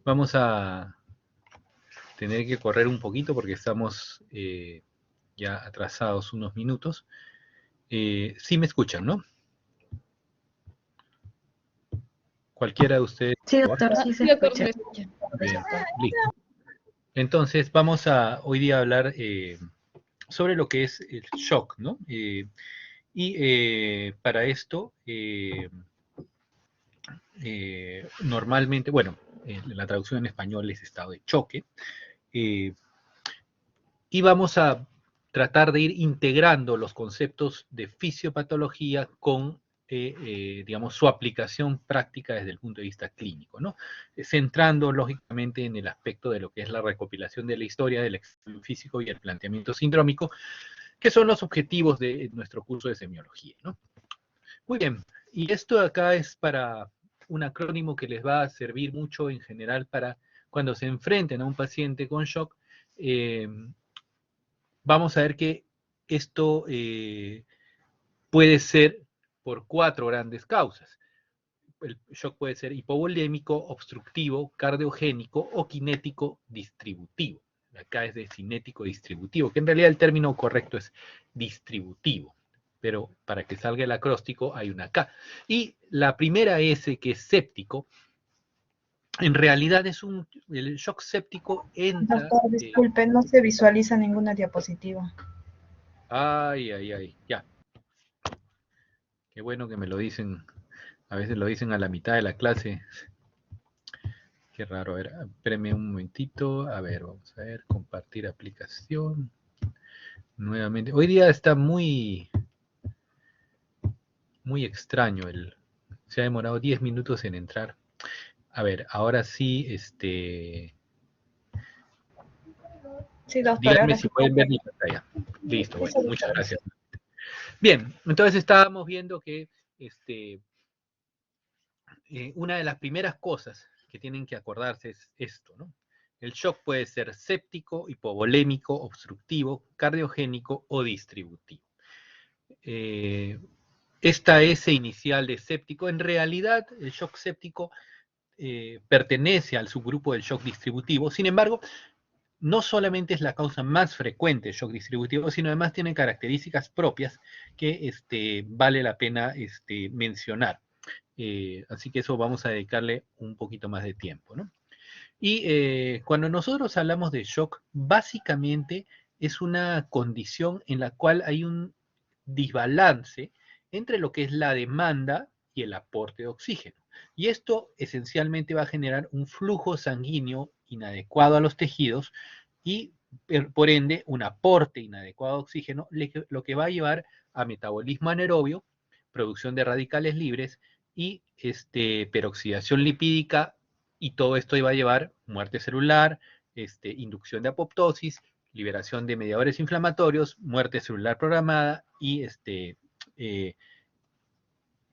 Vamos a tener que correr un poquito porque estamos ya atrasados unos minutos. Sí me escuchan, ¿no? Cualquiera de ustedes. Sí, doctor, sí se Sí, doctor, se escucha. le escucha. Bien, listo. Entonces, vamos a hoy día hablar sobre lo que es el shock, ¿no? Para esto, normalmente, bueno, la traducción en español es estado de choque, eh, y vamos a tratar de ir integrando los conceptos de fisiopatología con, digamos, su aplicación práctica desde el punto de vista clínico, ¿no? Centrando, lógicamente, en el aspecto de lo que es la recopilación de la historia del examen físico y el planteamiento sindrómico, que son los objetivos de nuestro curso de semiología, ¿no? Muy bien, y esto acá es para un acrónimo que les va a servir mucho en general para cuando se enfrenten a un paciente con shock. eh, Vamos a ver que esto puede ser por 4 grandes causas. El shock puede ser hipovolémico, obstructivo, cardiogénico o cinético distributivo. Acá es de cinético distributivo, que en realidad el término correcto es distributivo, pero para que salga el acróstico hay una K. Y la primera S, que es séptico, en realidad es el shock séptico entra... Doctor, disculpe, no se visualiza ninguna diapositiva. Ya. Qué bueno que me lo dicen. A veces lo dicen a la mitad de la clase. Qué raro. A ver, espérame un momentito. A ver, vamos a ver. Compartir aplicación. Nuevamente. Hoy día está muy extraño. Se ha demorado 10 minutos en entrar. A ver, ahora sí, Sí, doctor, díganme ahora si sí. pueden ver mi pantalla. Listo, bueno, muchas gracias. Bien, entonces estábamos viendo que una de las primeras cosas que tienen que acordarse es esto, ¿no? El shock puede ser séptico, hipovolémico, obstructivo, cardiogénico o distributivo. Esta S inicial de séptico, en realidad el shock séptico pertenece al subgrupo del shock distributivo, sin embargo, no solamente es la causa más frecuente del shock distributivo, sino además tiene características propias que vale la pena mencionar. Así que eso vamos a dedicarle un poquito más de tiempo, ¿no? Y cuando nosotros hablamos de shock, básicamente es una condición en la cual hay un desbalance entre lo que es la demanda y el aporte de oxígeno. Y esto esencialmente va a generar un flujo sanguíneo inadecuado a los tejidos y por ende un aporte inadecuado de oxígeno, lo que va a llevar a metabolismo anaerobio, producción de radicales libres y peroxidación lipídica, y todo esto iba a llevar muerte celular, inducción de apoptosis, liberación de mediadores inflamatorios, muerte celular programada y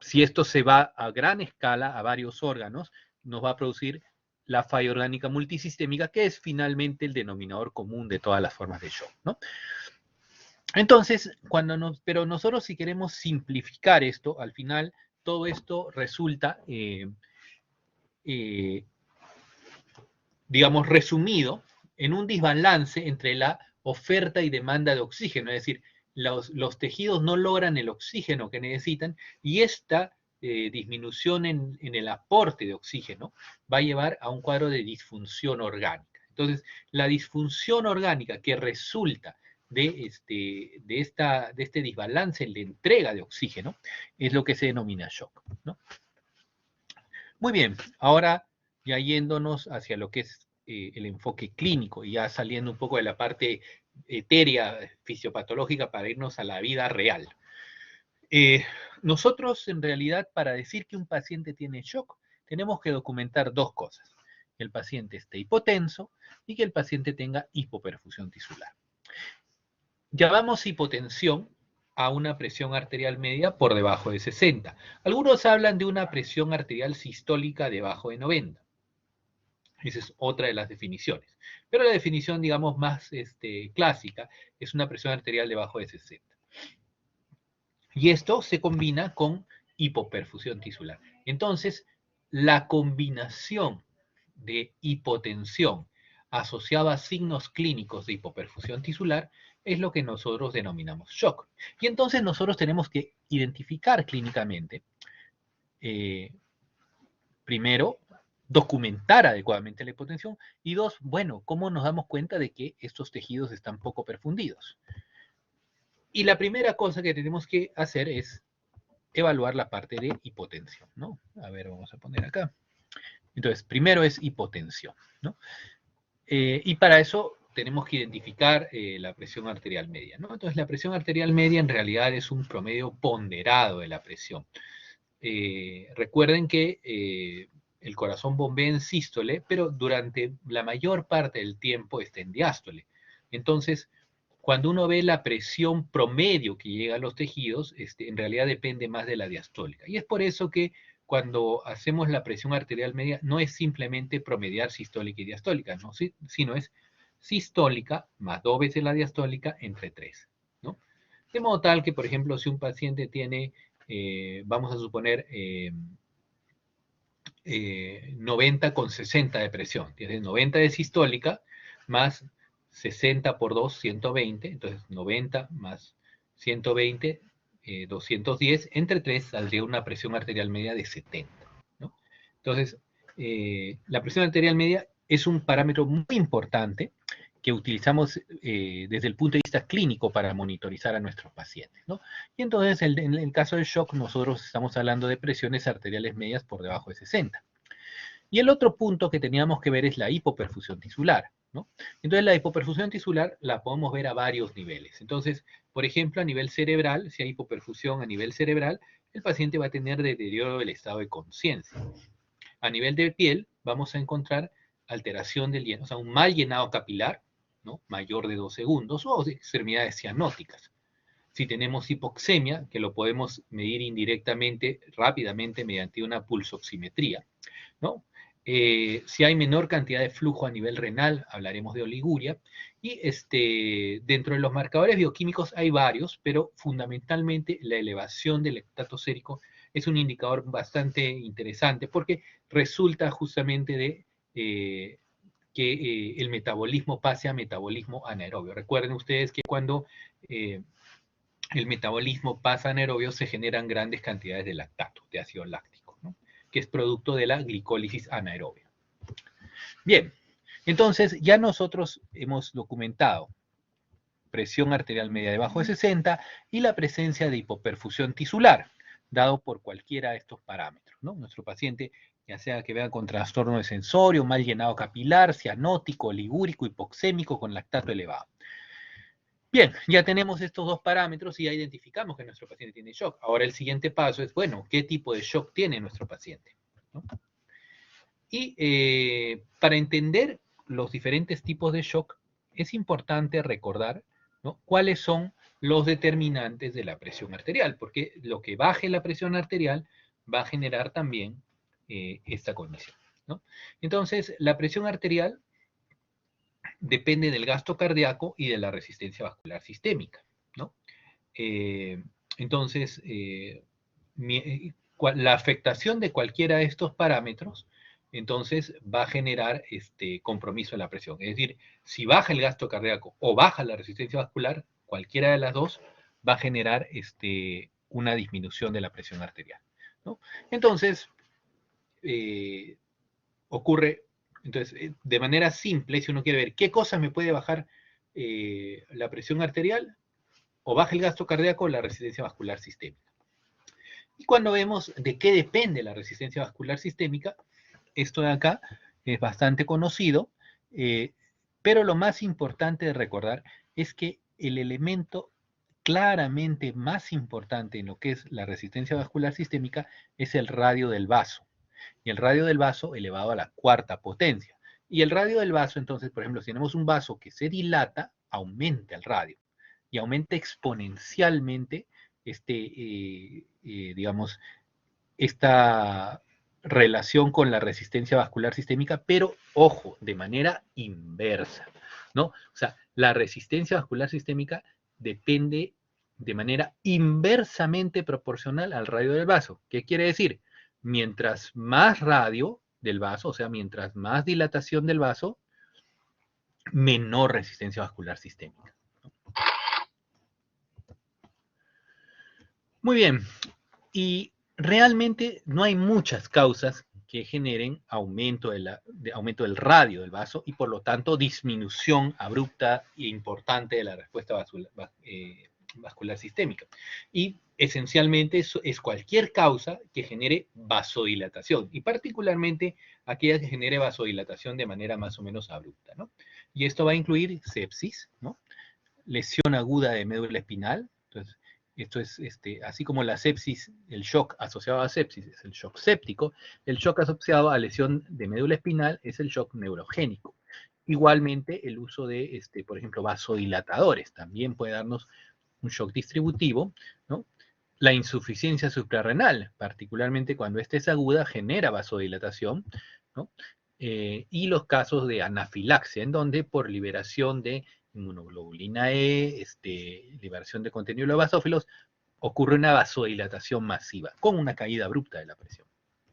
si esto se va a gran escala a varios órganos, nos va a producir la falla orgánica multisistémica, que es finalmente el denominador común de todas las formas de shock, ¿no? Entonces, pero nosotros si queremos simplificar esto, al final todo esto resulta, digamos, resumido en un desbalance entre la oferta y demanda de oxígeno, es decir, los tejidos no logran el oxígeno que necesitan y esta disminución en el aporte de oxígeno va a llevar a un cuadro de disfunción orgánica. Entonces, la disfunción orgánica que resulta de este desbalance en la entrega de oxígeno es lo que se denomina shock, ¿no? Muy bien, ahora ya yéndonos hacia lo que es el enfoque clínico y ya saliendo un poco de la parte etérea, fisiopatológica, para irnos a la vida real. Nosotros, en realidad, para decir que un paciente tiene shock, tenemos que documentar dos cosas. Que el paciente esté hipotenso y que el paciente tenga hipoperfusión tisular. Llamamos hipotensión a una presión arterial media por debajo de 60. Algunos hablan de una presión arterial sistólica debajo de 90. Esa es otra de las definiciones. Pero la definición, digamos, más clásica es una presión arterial debajo de 60. Y esto se combina con hipoperfusión tisular. Entonces, la combinación de hipotensión asociado a signos clínicos de hipoperfusión tisular es lo que nosotros denominamos shock. Y entonces nosotros tenemos que identificar clínicamente, primero, documentar adecuadamente la hipotensión y dos, bueno, ¿cómo nos damos cuenta de que estos tejidos están poco perfundidos? Y la primera cosa que tenemos que hacer es evaluar la parte de hipotensión, ¿no? A ver, vamos a poner acá. Entonces, primero es hipotensión, ¿no? Y para eso tenemos que identificar la presión arterial media, ¿no? Entonces, la presión arterial media en realidad es un promedio ponderado de la presión. Recuerden que el corazón bombea en sístole, pero durante la mayor parte del tiempo está en diástole. Entonces, cuando uno ve la presión promedio que llega a los tejidos, en realidad depende más de la diastólica. Y es por eso que cuando hacemos la presión arterial media, no es simplemente promediar sistólica y diastólica, ¿no? Sino es sistólica más 2 veces la diastólica entre 3, ¿no? De modo tal que, por ejemplo, si un paciente tiene, vamos a suponer, 90 con 60 de presión, tiene 90 de sistólica más 60 por 2, 120, entonces 90 más 120, 210, entre 3 saldría una presión arterial media de 70, ¿no? Entonces, la presión arterial media es un parámetro muy importante que utilizamos desde el punto de vista clínico para monitorizar a nuestros pacientes, ¿no? Y entonces, en el caso del shock, nosotros estamos hablando de presiones arteriales medias por debajo de 60. Y el otro punto que teníamos que ver es la hipoperfusión tisular, ¿no? Entonces, la hipoperfusión tisular la podemos ver a varios niveles. Entonces, por ejemplo, a nivel cerebral, si hay hipoperfusión a nivel cerebral, el paciente va a tener deterioro del estado de conciencia. A nivel de piel, vamos a encontrar alteración del llenado, o sea, un mal llenado capilar, ¿no? Mayor de 2 segundos, o extremidades cianóticas. Si tenemos hipoxemia, que lo podemos medir indirectamente, rápidamente, mediante una pulsoximetría, ¿no? Si hay menor cantidad de flujo a nivel renal, hablaremos de oliguria. Y dentro de los marcadores bioquímicos hay varios, pero fundamentalmente la elevación del lactato sérico es un indicador bastante interesante porque resulta justamente de que el metabolismo pase a metabolismo anaerobio. Recuerden ustedes que cuando el metabolismo pasa anaerobio se generan grandes cantidades de lactato, de ácido láctico, ¿no? Que es producto de la glicólisis anaerobia. Bien, entonces ya nosotros hemos documentado presión arterial media debajo de 60 y la presencia de hipoperfusión tisular, dado por cualquiera de estos parámetros, ¿no? Nuestro paciente, ya sea que vea con trastorno de sensorio, mal llenado capilar, cianótico, ligúrico, hipoxémico, con lactato elevado. Bien, ya tenemos estos dos parámetros y ya identificamos que nuestro paciente tiene shock. Ahora el siguiente paso es, bueno, ¿qué tipo de shock tiene nuestro paciente? ¿No? Y para entender los diferentes tipos de shock, es importante recordar, ¿no?, cuáles son los determinantes de la presión arterial, porque lo que baje la presión arterial va a generar también esta condición, ¿no? Entonces, la presión arterial depende del gasto cardíaco y de la resistencia vascular sistémica, ¿no? Entonces, la afectación de cualquiera de estos parámetros, entonces va a generar compromiso en la presión. Es decir, si baja el gasto cardíaco o baja la resistencia vascular, cualquiera de las dos va a generar una disminución de la presión arterial, ¿no? Entonces, ocurre, entonces, de manera simple, si uno quiere ver qué cosas me puede bajar la presión arterial, o baja el gasto cardíaco o la resistencia vascular sistémica. Y cuando vemos de qué depende la resistencia vascular sistémica, esto de acá es bastante conocido, pero lo más importante de recordar es que el elemento claramente más importante en lo que es la resistencia vascular sistémica es el radio del vaso. Y el radio del vaso elevado a la cuarta potencia. Y el radio del vaso, entonces, por ejemplo, si tenemos un vaso que se dilata, aumenta el radio. Y aumenta exponencialmente digamos, esta relación con la resistencia vascular sistémica, pero ojo, de manera inversa, ¿no? O sea, la resistencia vascular sistémica depende de manera inversamente proporcional al radio del vaso. ¿Qué quiere decir? Mientras más radio, del vaso, o sea, mientras más dilatación del vaso, menor resistencia vascular sistémica. Muy bien, y realmente no hay muchas causas que generen aumento del radio del vaso y por lo tanto disminución abrupta e importante de la respuesta vascular sistémica. Y esencialmente eso es cualquier causa que genere vasodilatación y particularmente aquella que genere vasodilatación de manera más o menos abrupta, ¿no? Y esto va a incluir sepsis, ¿no? Lesión aguda de médula espinal. Entonces, esto es, así como la sepsis, el shock asociado a sepsis es el shock séptico, el shock asociado a lesión de médula espinal es el shock neurogénico. Igualmente, el uso de, por ejemplo, vasodilatadores también puede darnos un shock distributivo, ¿no? La insuficiencia suprarrenal, particularmente cuando esta es aguda, genera vasodilatación, ¿no? Y los casos de anafilaxia, en donde por liberación de inmunoglobulina E, liberación de contenido de los basófilos, ocurre una vasodilatación masiva, con una caída abrupta de la presión,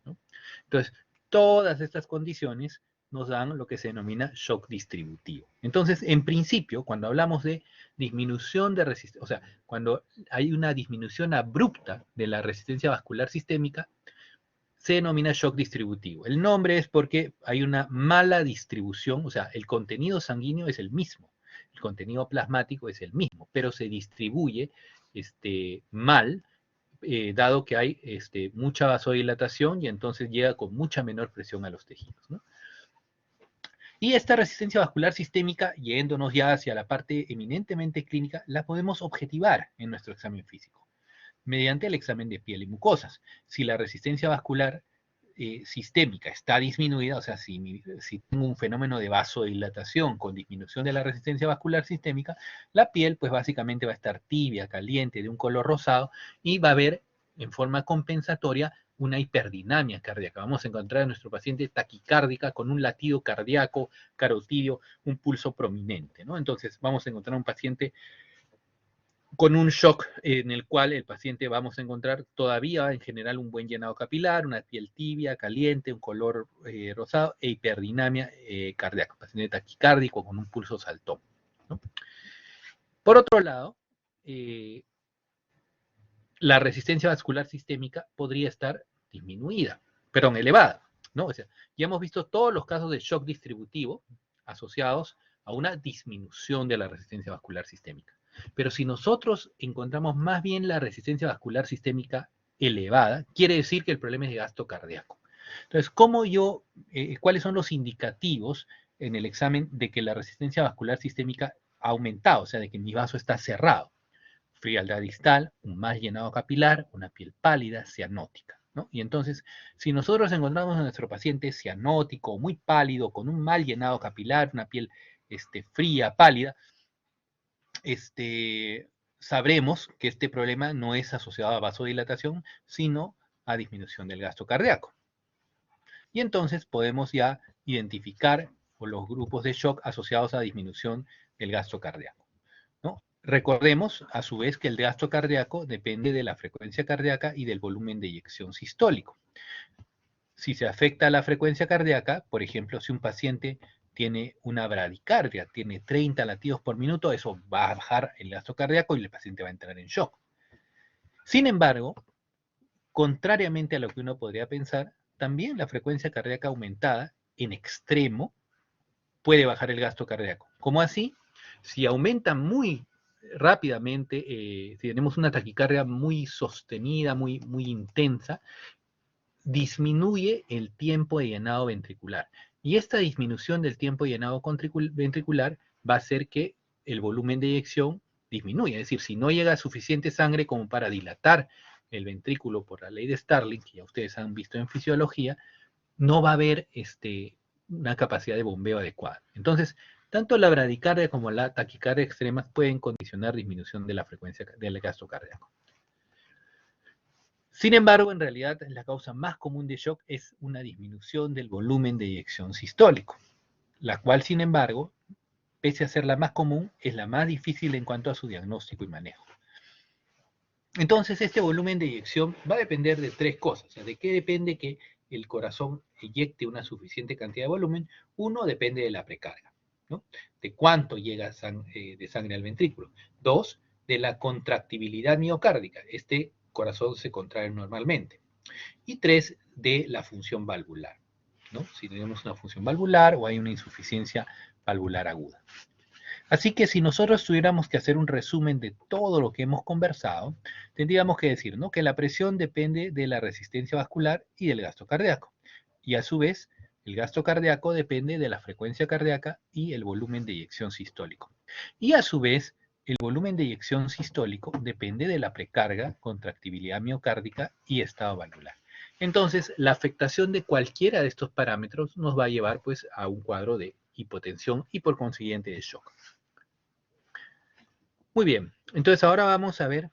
¿no? Entonces, todas estas condiciones nos dan lo que se denomina shock distributivo. Entonces, en principio, cuando hablamos de disminución de resistencia, o sea, cuando hay una disminución abrupta de la resistencia vascular sistémica, se denomina shock distributivo. El nombre es porque hay una mala distribución, o sea, el contenido sanguíneo es el mismo, el contenido plasmático es el mismo, pero se distribuye mal, dado que hay mucha vasodilatación y entonces llega con mucha menor presión a los tejidos, ¿no? Y esta resistencia vascular sistémica, yéndonos ya hacia la parte eminentemente clínica, la podemos objetivar en nuestro examen físico, mediante el examen de piel y mucosas. Si la resistencia vascular sistémica está disminuida, o sea, si tengo un fenómeno de vasodilatación con disminución de la resistencia vascular sistémica, la piel pues básicamente va a estar tibia, caliente, de un color rosado y va a haber en forma compensatoria una hiperdinamia cardíaca. Vamos a encontrar a nuestro paciente taquicárdica con un latido cardíaco, carotidio, un pulso prominente, ¿no? Entonces vamos a encontrar un paciente con un shock en el cual el paciente vamos a encontrar todavía en general un buen llenado capilar, una piel tibia, caliente, un color rosado e hiperdinamia cardíaca, paciente taquicárdico con un pulso saltón, ¿no? Por otro lado, la resistencia vascular sistémica podría estar disminuida, perdón, elevada, ¿no? O sea, ya hemos visto todos los casos de shock distributivo asociados a una disminución de la resistencia vascular sistémica. Pero si nosotros encontramos más bien la resistencia vascular sistémica elevada, quiere decir que el problema es de gasto cardíaco. Entonces, ¿cuáles son los indicativos en el examen de que la resistencia vascular sistémica ha aumentado? O sea, de que mi vaso está cerrado. Frialdad distal, un mal llenado capilar, una piel pálida, cianótica, ¿no? Y entonces, si nosotros encontramos a nuestro paciente cianótico, muy pálido, con un mal llenado capilar, una piel fría, pálida, sabremos que este problema no es asociado a vasodilatación, sino a disminución del gasto cardíaco. Y entonces podemos ya identificar los grupos de shock asociados a disminución del gasto cardíaco, ¿no? Recordemos, a su vez, que el gasto cardíaco depende de la frecuencia cardíaca y del volumen de eyección sistólico. Si se afecta la frecuencia cardíaca, por ejemplo, si un paciente tiene una bradicardia, tiene 30 latidos por minuto, eso va a bajar el gasto cardíaco y el paciente va a entrar en shock. Sin embargo, contrariamente a lo que uno podría pensar, también la frecuencia cardíaca aumentada en extremo puede bajar el gasto cardíaco. ¿Cómo así? Si aumenta muy rápidamente, si tenemos una taquicardia muy sostenida, muy intensa, disminuye el tiempo de llenado ventricular. Y esta disminución del tiempo de llenado ventricular va a hacer que el volumen de eyección disminuya. Es decir, si no llega suficiente sangre como para dilatar el ventrículo por la ley de Starling, que ya ustedes han visto en fisiología, no va a haber una capacidad de bombeo adecuada. Entonces, tanto la bradicardia como la taquicardia extremas pueden condicionar disminución de la frecuencia del gasto cardíaco. Sin embargo, en realidad, la causa más común de shock es una disminución del volumen de eyección sistólico, la cual, sin embargo, pese a ser la más común, es la más difícil en cuanto a su diagnóstico y manejo. Entonces, este volumen de eyección va a depender de tres cosas. O sea, ¿de qué depende que el corazón eyecte una suficiente cantidad de volumen, uno, depende de la precarga, ¿no? De cuánto llega de sangre al ventrículo. Dos, de la contractibilidad miocárdica. Este corazón se contrae normalmente. Y tres, de la función valvular, ¿no? Si tenemos una función valvular o hay una insuficiencia valvular aguda. Así que si nosotros tuviéramos que hacer un resumen de todo lo que hemos conversado, tendríamos que decir, ¿no?, que la presión depende de la resistencia vascular y del gasto cardíaco. Y a su vez, el gasto cardíaco depende de la frecuencia cardíaca y el volumen de eyección sistólico. Y a su vez, el volumen de eyección sistólico depende de la precarga, contractibilidad miocárdica y estado valvular. Entonces, la afectación de cualquiera de estos parámetros nos va a llevar pues a un cuadro de hipotensión y por consiguiente de shock. Muy bien, entonces ahora vamos a ver,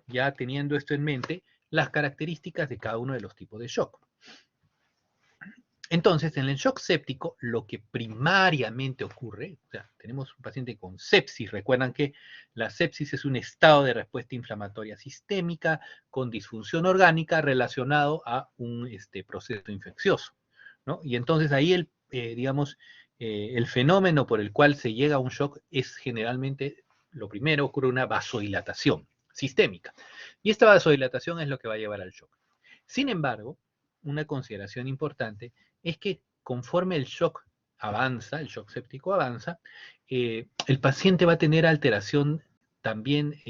ya teniendo esto en mente, las características de cada uno de los tipos de shock. Entonces, en el shock séptico, lo que primariamente ocurre, o sea, tenemos un paciente con sepsis. Recuerdan que la sepsis es un estado de respuesta inflamatoria sistémica con disfunción orgánica relacionado a un proceso infeccioso, ¿no? Y entonces ahí digamos, el fenómeno por el cual se llega a un shock es generalmente, lo primero, ocurre una vasodilatación sistémica. Y esta vasodilatación es lo que va a llevar al shock. Sin embargo, una consideración importante es que conforme el shock avanza, el shock séptico avanza, el paciente va a tener alteración también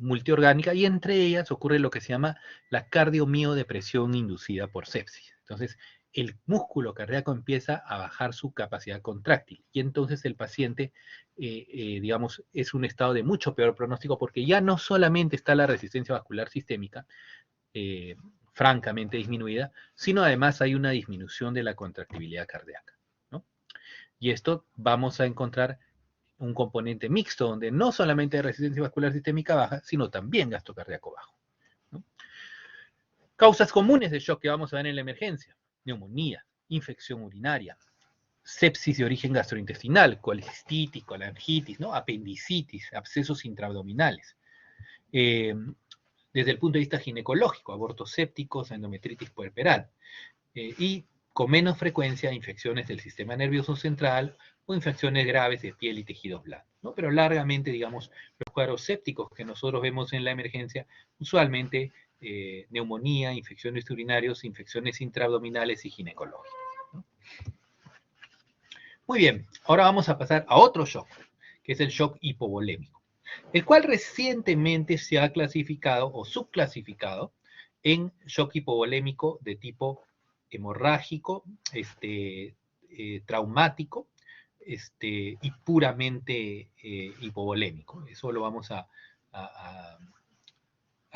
multiorgánica y entre ellas ocurre lo que se llama la cardiomiodepresión inducida por sepsis. Entonces, el músculo cardíaco empieza a bajar su capacidad contráctil y entonces el paciente, digamos, es un estado de mucho peor pronóstico porque ya no solamente está la resistencia vascular sistémica, francamente disminuida, sino además hay una disminución de la contractibilidad cardíaca, ¿no? Y esto vamos a encontrar un componente mixto, donde no solamente hay resistencia vascular sistémica baja, sino también gasto cardíaco bajo, ¿no? Causas comunes de shock que vamos a ver en la emergencia: neumonía, infección urinaria, sepsis de origen gastrointestinal, colecistitis, colangitis, ¿no?, apendicitis, abscesos intraabdominales. Desde el punto de vista ginecológico, abortos sépticos, endometritis puerperal, y con menos frecuencia infecciones del sistema nervioso central o infecciones graves de piel y tejidos blandos, ¿no? Pero largamente, digamos, los cuadros sépticos que nosotros vemos en la emergencia, usualmente neumonía, infecciones urinarios, infecciones intraabdominales y ginecológicas, ¿no? Muy bien, ahora vamos a pasar a otro shock, que es el shock hipovolémico, el cual recientemente se ha clasificado o subclasificado en shock hipovolémico de tipo hemorrágico, traumático, y puramente hipovolémico. Eso lo vamos a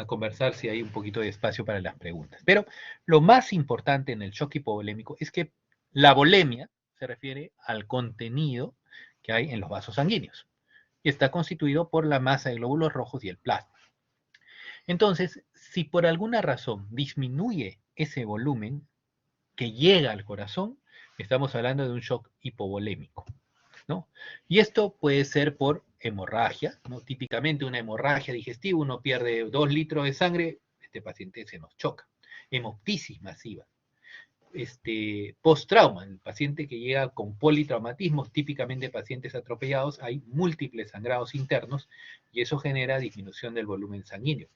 conversar si hay un poquito de espacio para las preguntas. Pero lo más importante en el shock hipovolémico es que la volemia se refiere al contenido que hay en los vasos sanguíneos y está constituido por la masa de glóbulos rojos y el plasma. Entonces, si por alguna razón disminuye ese volumen que llega al corazón, estamos hablando de un shock hipovolémico, ¿no? Y esto puede ser por hemorragia, ¿no? Típicamente una hemorragia digestiva, uno pierde 2 litros de sangre, este paciente se nos choca. Hemoptisis masiva. Post-trauma, el paciente que llega con politraumatismos, típicamente pacientes atropellados, hay múltiples sangrados internos y eso genera disminución del volumen sanguíneo.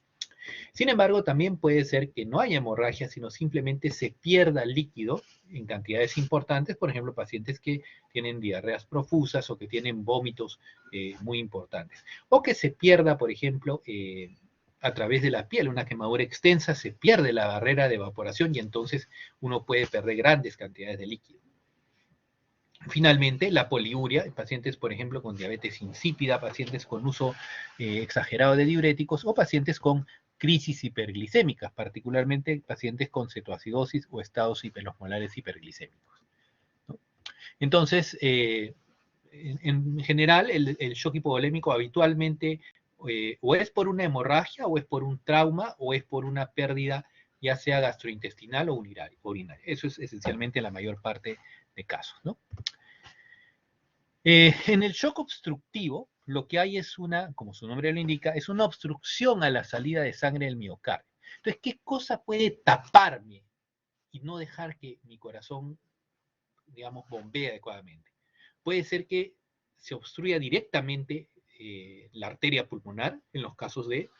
Sin embargo, también puede ser que no haya hemorragia, sino simplemente se pierda líquido en cantidades importantes, por ejemplo, pacientes que tienen diarreas profusas o que tienen vómitos muy importantes. O que se pierda, por ejemplo, a través de la piel, una quemadura extensa, se pierde la barrera de evaporación y entonces uno puede perder grandes cantidades de líquido. Finalmente, la poliuria, en pacientes, por ejemplo, con diabetes insípida, pacientes con uso exagerado de diuréticos o pacientes con crisis hiperglicémicas, particularmente pacientes con cetoacidosis o estados hiperosmolares hiperglicémicos, ¿no? Entonces, en general, el shock hipovolémico habitualmente o es por una hemorragia, o es por un trauma, o es por una pérdida, ya sea gastrointestinal o urinaria. Eso es esencialmente la mayor parte de casos, ¿no? En el shock obstructivo, lo que hay es una, como su nombre lo indica, es una obstrucción a la salida de sangre del miocardio. Entonces, ¿qué cosa puede taparme y no dejar que mi corazón, digamos, bombee adecuadamente. Puede ser que se obstruya directamente la arteria pulmonar, en los casos de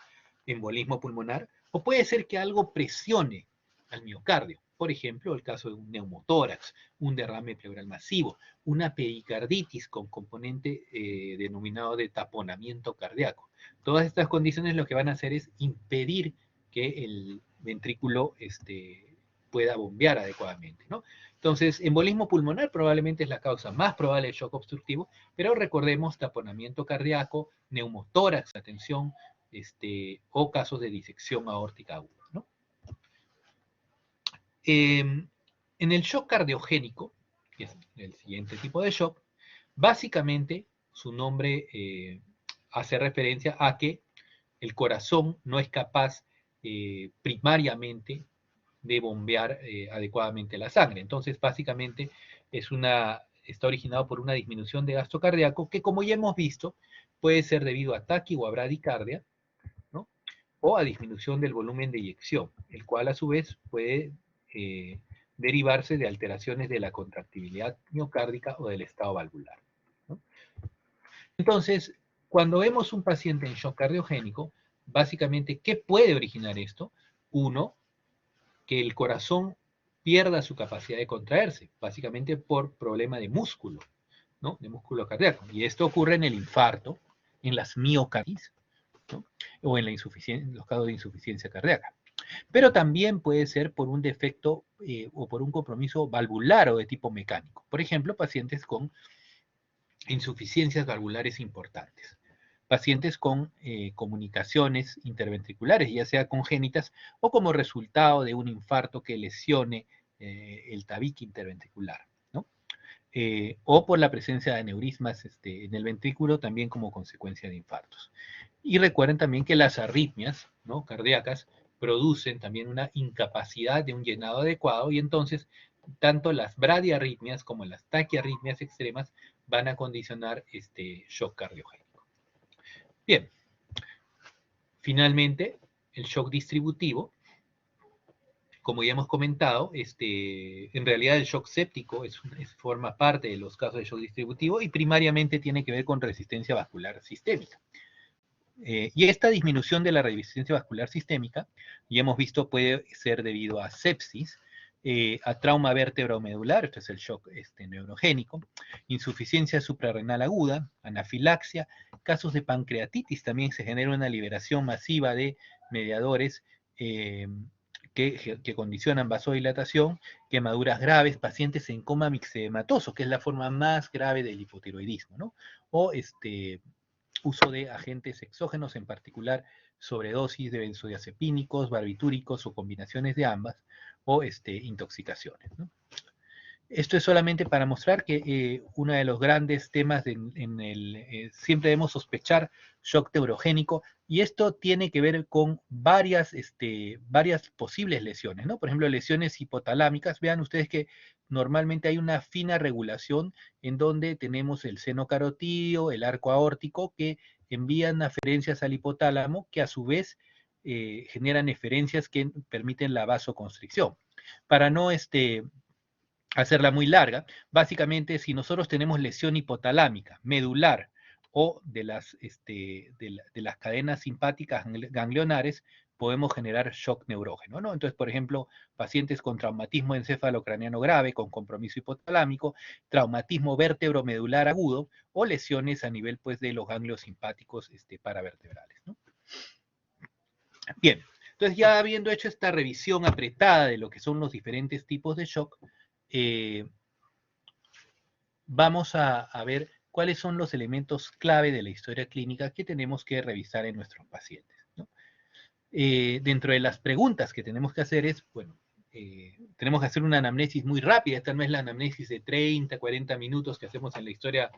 embolismo pulmonar, o puede ser que algo presione al miocardio. Por ejemplo, el caso de un neumotórax, un derrame pleural masivo, una pericarditis con componente denominado de taponamiento cardíaco. Todas estas condiciones lo que van a hacer es impedir que el ventrículo pueda bombear adecuadamente, ¿no? Entonces, embolismo pulmonar probablemente es la causa más probable de shock obstructivo, pero recordemos taponamiento cardíaco, neumotórax, atención, o casos de disección aórtica aguda, ¿no? En el shock cardiogénico, que es el siguiente tipo de shock, básicamente su nombre hace referencia a que el corazón no es capaz primariamente de bombear adecuadamente la sangre. Entonces, básicamente, está originado por una disminución de gasto cardíaco que, como ya hemos visto, puede ser debido a taqui o a bradicardia, ¿no? O a disminución del volumen de eyección, el cual a su vez puede derivarse de alteraciones de la contractibilidad miocárdica o del estado valvular, ¿no? Entonces, cuando vemos un paciente en shock cardiogénico, básicamente, ¿qué puede originar esto? Uno, que el corazón pierda su capacidad de contraerse, básicamente por problema de músculo, ¿no? De músculo cardíaco. Y esto ocurre en el infarto, en las miocardis, ¿no? O en los casos de insuficiencia cardíaca. Pero también puede ser por un defecto o por un compromiso valvular o de tipo mecánico. Por ejemplo, pacientes con insuficiencias valvulares importantes. Pacientes con comunicaciones interventriculares, ya sea congénitas o como resultado de un infarto que lesione el tabique interventricular, ¿no? O por la presencia de aneurismas en el ventrículo, también como consecuencia de infartos. Y recuerden también que las arritmias, ¿no?, cardíacas producen también una incapacidad de un llenado adecuado y entonces tanto las bradiarritmias como las taquiarritmias extremas van a condicionar este shock cardiogénico. Bien, finalmente el shock distributivo, como ya hemos comentado, en realidad el shock séptico forma parte de los casos de shock distributivo y primariamente tiene que ver con resistencia vascular sistémica. Y esta disminución de la resistencia vascular sistémica, ya hemos visto, puede ser debido a sepsis, a trauma vértebro-medular, esto es el shock neurogénico, insuficiencia suprarrenal aguda, anafilaxia, casos de pancreatitis, también se genera una liberación masiva de mediadores que condicionan vasodilatación, quemaduras graves, pacientes en coma mixedematoso, que es la forma más grave del hipotiroidismo, ¿no? O uso de agentes exógenos, en particular sobredosis de benzodiazepínicos, barbitúricos o combinaciones de ambas, o intoxicaciones, ¿no? Esto es solamente para mostrar que uno de los grandes temas siempre debemos sospechar shock neurogénico, y esto tiene que ver con varias posibles lesiones, ¿no? Por ejemplo, lesiones hipotalámicas. Vean ustedes que normalmente hay una fina regulación en donde tenemos el seno carotídeo, el arco aórtico, que envían aferencias al hipotálamo, que a su vez generan eferencias que permiten la vasoconstricción. Para no hacerla muy larga, básicamente si nosotros tenemos lesión hipotalámica, medular o de las cadenas simpáticas ganglionares, podemos generar shock neurógeno, ¿no? Entonces, por ejemplo, pacientes con traumatismo encefalocraniano grave, con compromiso hipotalámico, traumatismo vértebro-medular agudo o lesiones a nivel, pues, de los ganglios simpáticos paravertebrales, ¿no? Bien, entonces ya habiendo hecho esta revisión apretada de lo que son los diferentes tipos de shock, vamos a ver cuáles son los elementos clave de la historia clínica que tenemos que revisar en nuestros pacientes, ¿no? Dentro de las preguntas que tenemos que hacer es, bueno, tenemos que hacer una anamnesis muy rápida. Esta no es la anamnesis de 30, 40 minutos que hacemos en la historia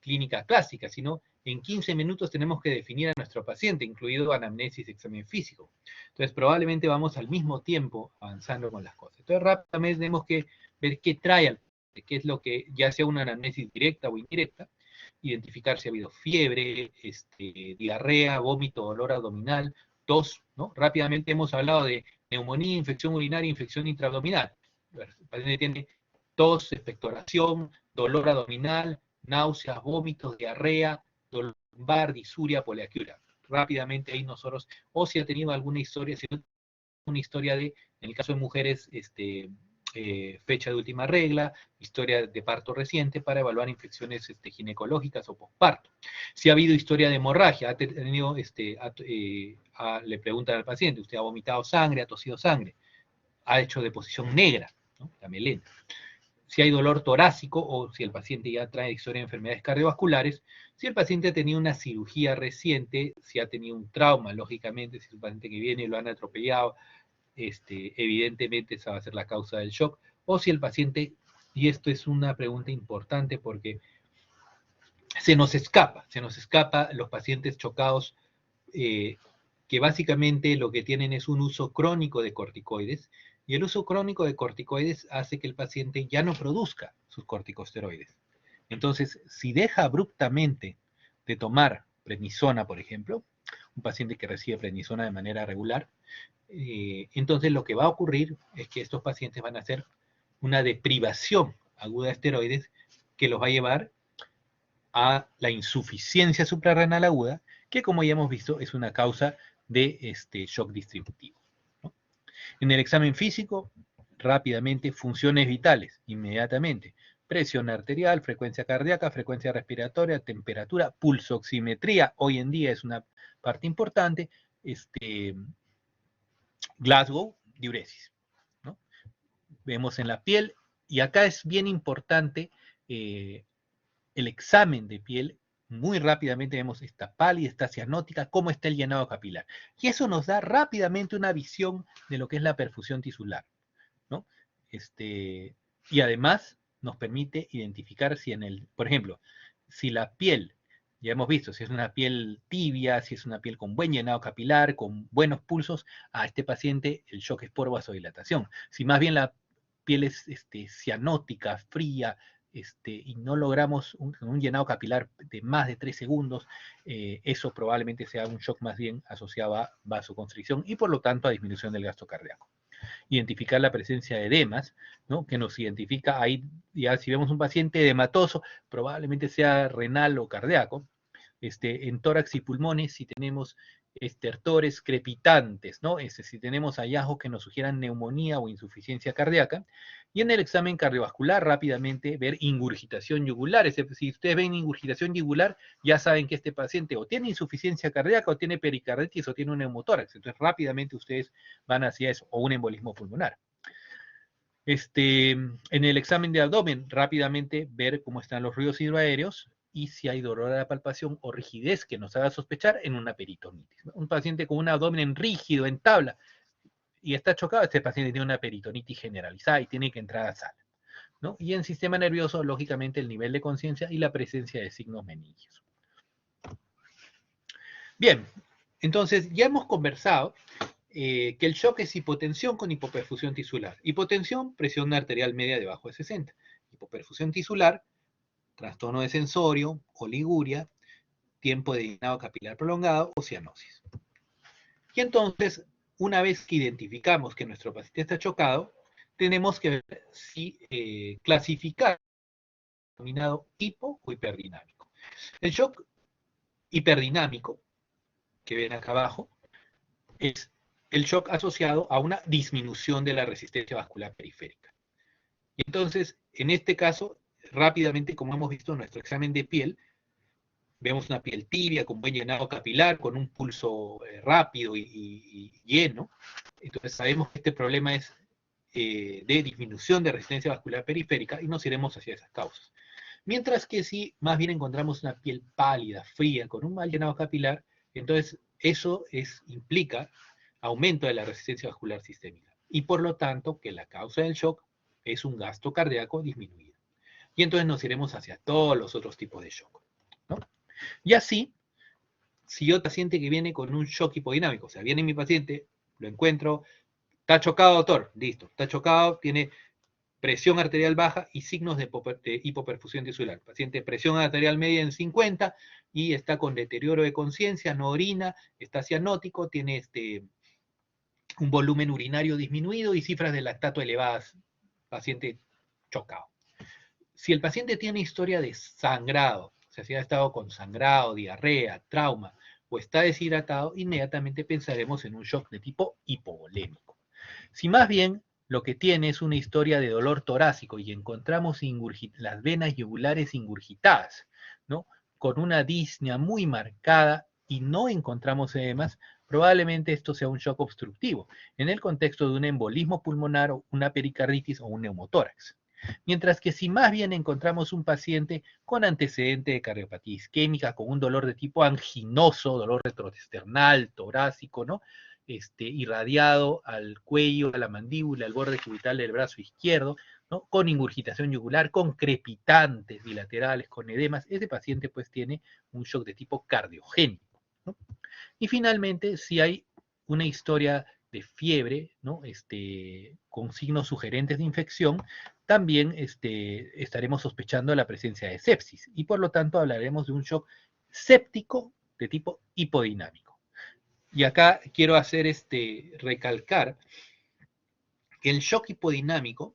clínica clásica, sino en 15 minutos tenemos que definir a nuestro paciente, incluido anamnesis, examen físico. Entonces, probablemente vamos al mismo tiempo avanzando con las cosas. Entonces, rápidamente tenemos que ver qué trae al paciente, qué es lo que, ya sea una anamnesis directa o indirecta, identificar si ha habido fiebre, diarrea, vómito, dolor abdominal, tos, ¿no? Rápidamente hemos hablado de neumonía, infección urinaria, infección intraabdominal. El paciente tiene tos, expectoración, dolor abdominal, náuseas, vómitos, diarrea, dolor lumbar, disuria, poliaquiuria. Rápidamente ahí nosotros, o si ha tenido alguna historia, si no, una historia de, en el caso de mujeres, fecha de última regla, historia de parto reciente para evaluar infecciones ginecológicas o posparto. Si ha habido historia de hemorragia, ha tenido, le preguntan al paciente, ¿usted ha vomitado sangre, ha tosido sangre? Ha hecho deposición negra, ¿no? La melena. Si hay dolor torácico o si el paciente ya trae historia de enfermedades cardiovasculares, si el paciente ha tenido una cirugía reciente, si ha tenido un trauma, lógicamente, si es un paciente que viene y lo han atropellado, evidentemente esa va a ser la causa del shock, o si el paciente, y esto es una pregunta importante porque se nos escapa los pacientes chocados, que básicamente lo que tienen es un uso crónico de corticoides, y el uso crónico de corticoides hace que el paciente ya no produzca sus corticosteroides. Entonces, si deja abruptamente de tomar prednisona, por ejemplo, un paciente que recibe prednisona de manera regular, entonces lo que va a ocurrir es que estos pacientes van a hacer una deprivación aguda de esteroides que los va a llevar a la insuficiencia suprarrenal aguda, que como ya hemos visto es una causa de shock distributivo, ¿no? En el examen físico, rápidamente, funciones vitales, inmediatamente. Presión arterial, frecuencia cardíaca, frecuencia respiratoria, temperatura, pulsoximetría, hoy en día es una parte importante, Glasgow, diuresis, ¿no? Vemos en la piel, y acá es bien importante el examen de piel. Muy rápidamente vemos esta pálida, esta cianótica, cómo está el llenado capilar. Y eso nos da rápidamente una visión de lo que es la perfusión tisular, ¿no? Y además nos permite identificar si por ejemplo, si la piel, ya hemos visto, si es una piel tibia, si es una piel con buen llenado capilar, con buenos pulsos, a este paciente el shock es por vasodilatación. Si más bien la piel es cianótica, fría, y no logramos un llenado capilar de más de 3 segundos, eso probablemente sea un shock más bien asociado a vasoconstricción y por lo tanto a disminución del gasto cardíaco. Identificar la presencia de edemas, ¿no? Que nos identifica ahí, ya si vemos un paciente edematoso, probablemente sea renal o cardíaco. En tórax y pulmones, si tenemos estertores crepitantes, ¿no? Si tenemos hallazgos que nos sugieran neumonía o insuficiencia cardíaca. Y en el examen cardiovascular, rápidamente ver ingurgitación yugular. Si ustedes ven ingurgitación yugular, ya saben que este paciente o tiene insuficiencia cardíaca, o tiene pericarditis, o tiene un neumotórax. Entonces, rápidamente ustedes van hacia eso, o un embolismo pulmonar. En el examen de abdomen, rápidamente ver cómo están los ruidos hidroaéreos y si hay dolor a la palpación o rigidez que nos haga sospechar en una peritonitis. Un paciente con un abdomen rígido, en tabla, y está chocado, este paciente tiene una peritonitis generalizada y tiene que entrar a sala, ¿no? Y en sistema nervioso, lógicamente, el nivel de conciencia y la presencia de signos meningios. Bien, entonces ya hemos conversado que el shock es hipotensión con hipoperfusión tisular. Hipotensión, presión arterial media debajo de 60. Hipoperfusión tisular, trastorno de sensorio, oliguria, tiempo de llenado capilar prolongado o cianosis. Y entonces, una vez que identificamos que nuestro paciente está chocado, tenemos que ver si clasificar denominado hipo o hiperdinámico. El shock hiperdinámico, que ven acá abajo, es el shock asociado a una disminución de la resistencia vascular periférica. Y entonces, en este caso, rápidamente, como hemos visto en nuestro examen de piel, vemos una piel tibia, con buen llenado capilar, con un pulso rápido y lleno. Entonces sabemos que este problema es de disminución de resistencia vascular periférica y nos iremos hacia esas causas. Mientras que si más bien encontramos una piel pálida, fría, con un mal llenado capilar, entonces eso implica aumento de la resistencia vascular sistémica. Y por lo tanto, que la causa del shock es un gasto cardíaco disminuido. Y entonces nos iremos hacia todos los otros tipos de shock, ¿no? Y así, si yo paciente que viene con un shock hipodinámico, o sea, viene mi paciente, lo encuentro, está chocado, doctor, listo, está chocado, tiene presión arterial baja y signos de hipoperfusión tisular. Paciente presión arterial media en 50 y está con deterioro de conciencia, no orina, está cianótico, tiene un volumen urinario disminuido y cifras de lactato elevadas, paciente chocado. Si el paciente tiene historia de sangrado, o sea, si ha estado con sangrado, diarrea, trauma, o está deshidratado, inmediatamente pensaremos en un shock de tipo hipovolémico. Si más bien lo que tiene es una historia de dolor torácico y encontramos las venas yugulares ingurgitadas, ¿no? Con una disnea muy marcada y no encontramos edemas, probablemente esto sea un shock obstructivo, en el contexto de un embolismo pulmonar, o una pericarditis o un neumotórax. Mientras que si más bien encontramos un paciente con antecedente de cardiopatía isquémica, con un dolor de tipo anginoso, dolor retroesternal, torácico, ¿no? Irradiado al cuello, a la mandíbula, al borde cubital del brazo izquierdo, ¿no? Con ingurgitación yugular, con crepitantes bilaterales, con edemas, ese paciente pues tiene un shock de tipo cardiogénico, ¿no? Y finalmente, si hay una historia de fiebre, ¿no? Con signos sugerentes de infección, también estaremos sospechando la presencia de sepsis y por lo tanto hablaremos de un shock séptico de tipo hipodinámico. Y acá quiero hacer recalcar que el shock hipodinámico,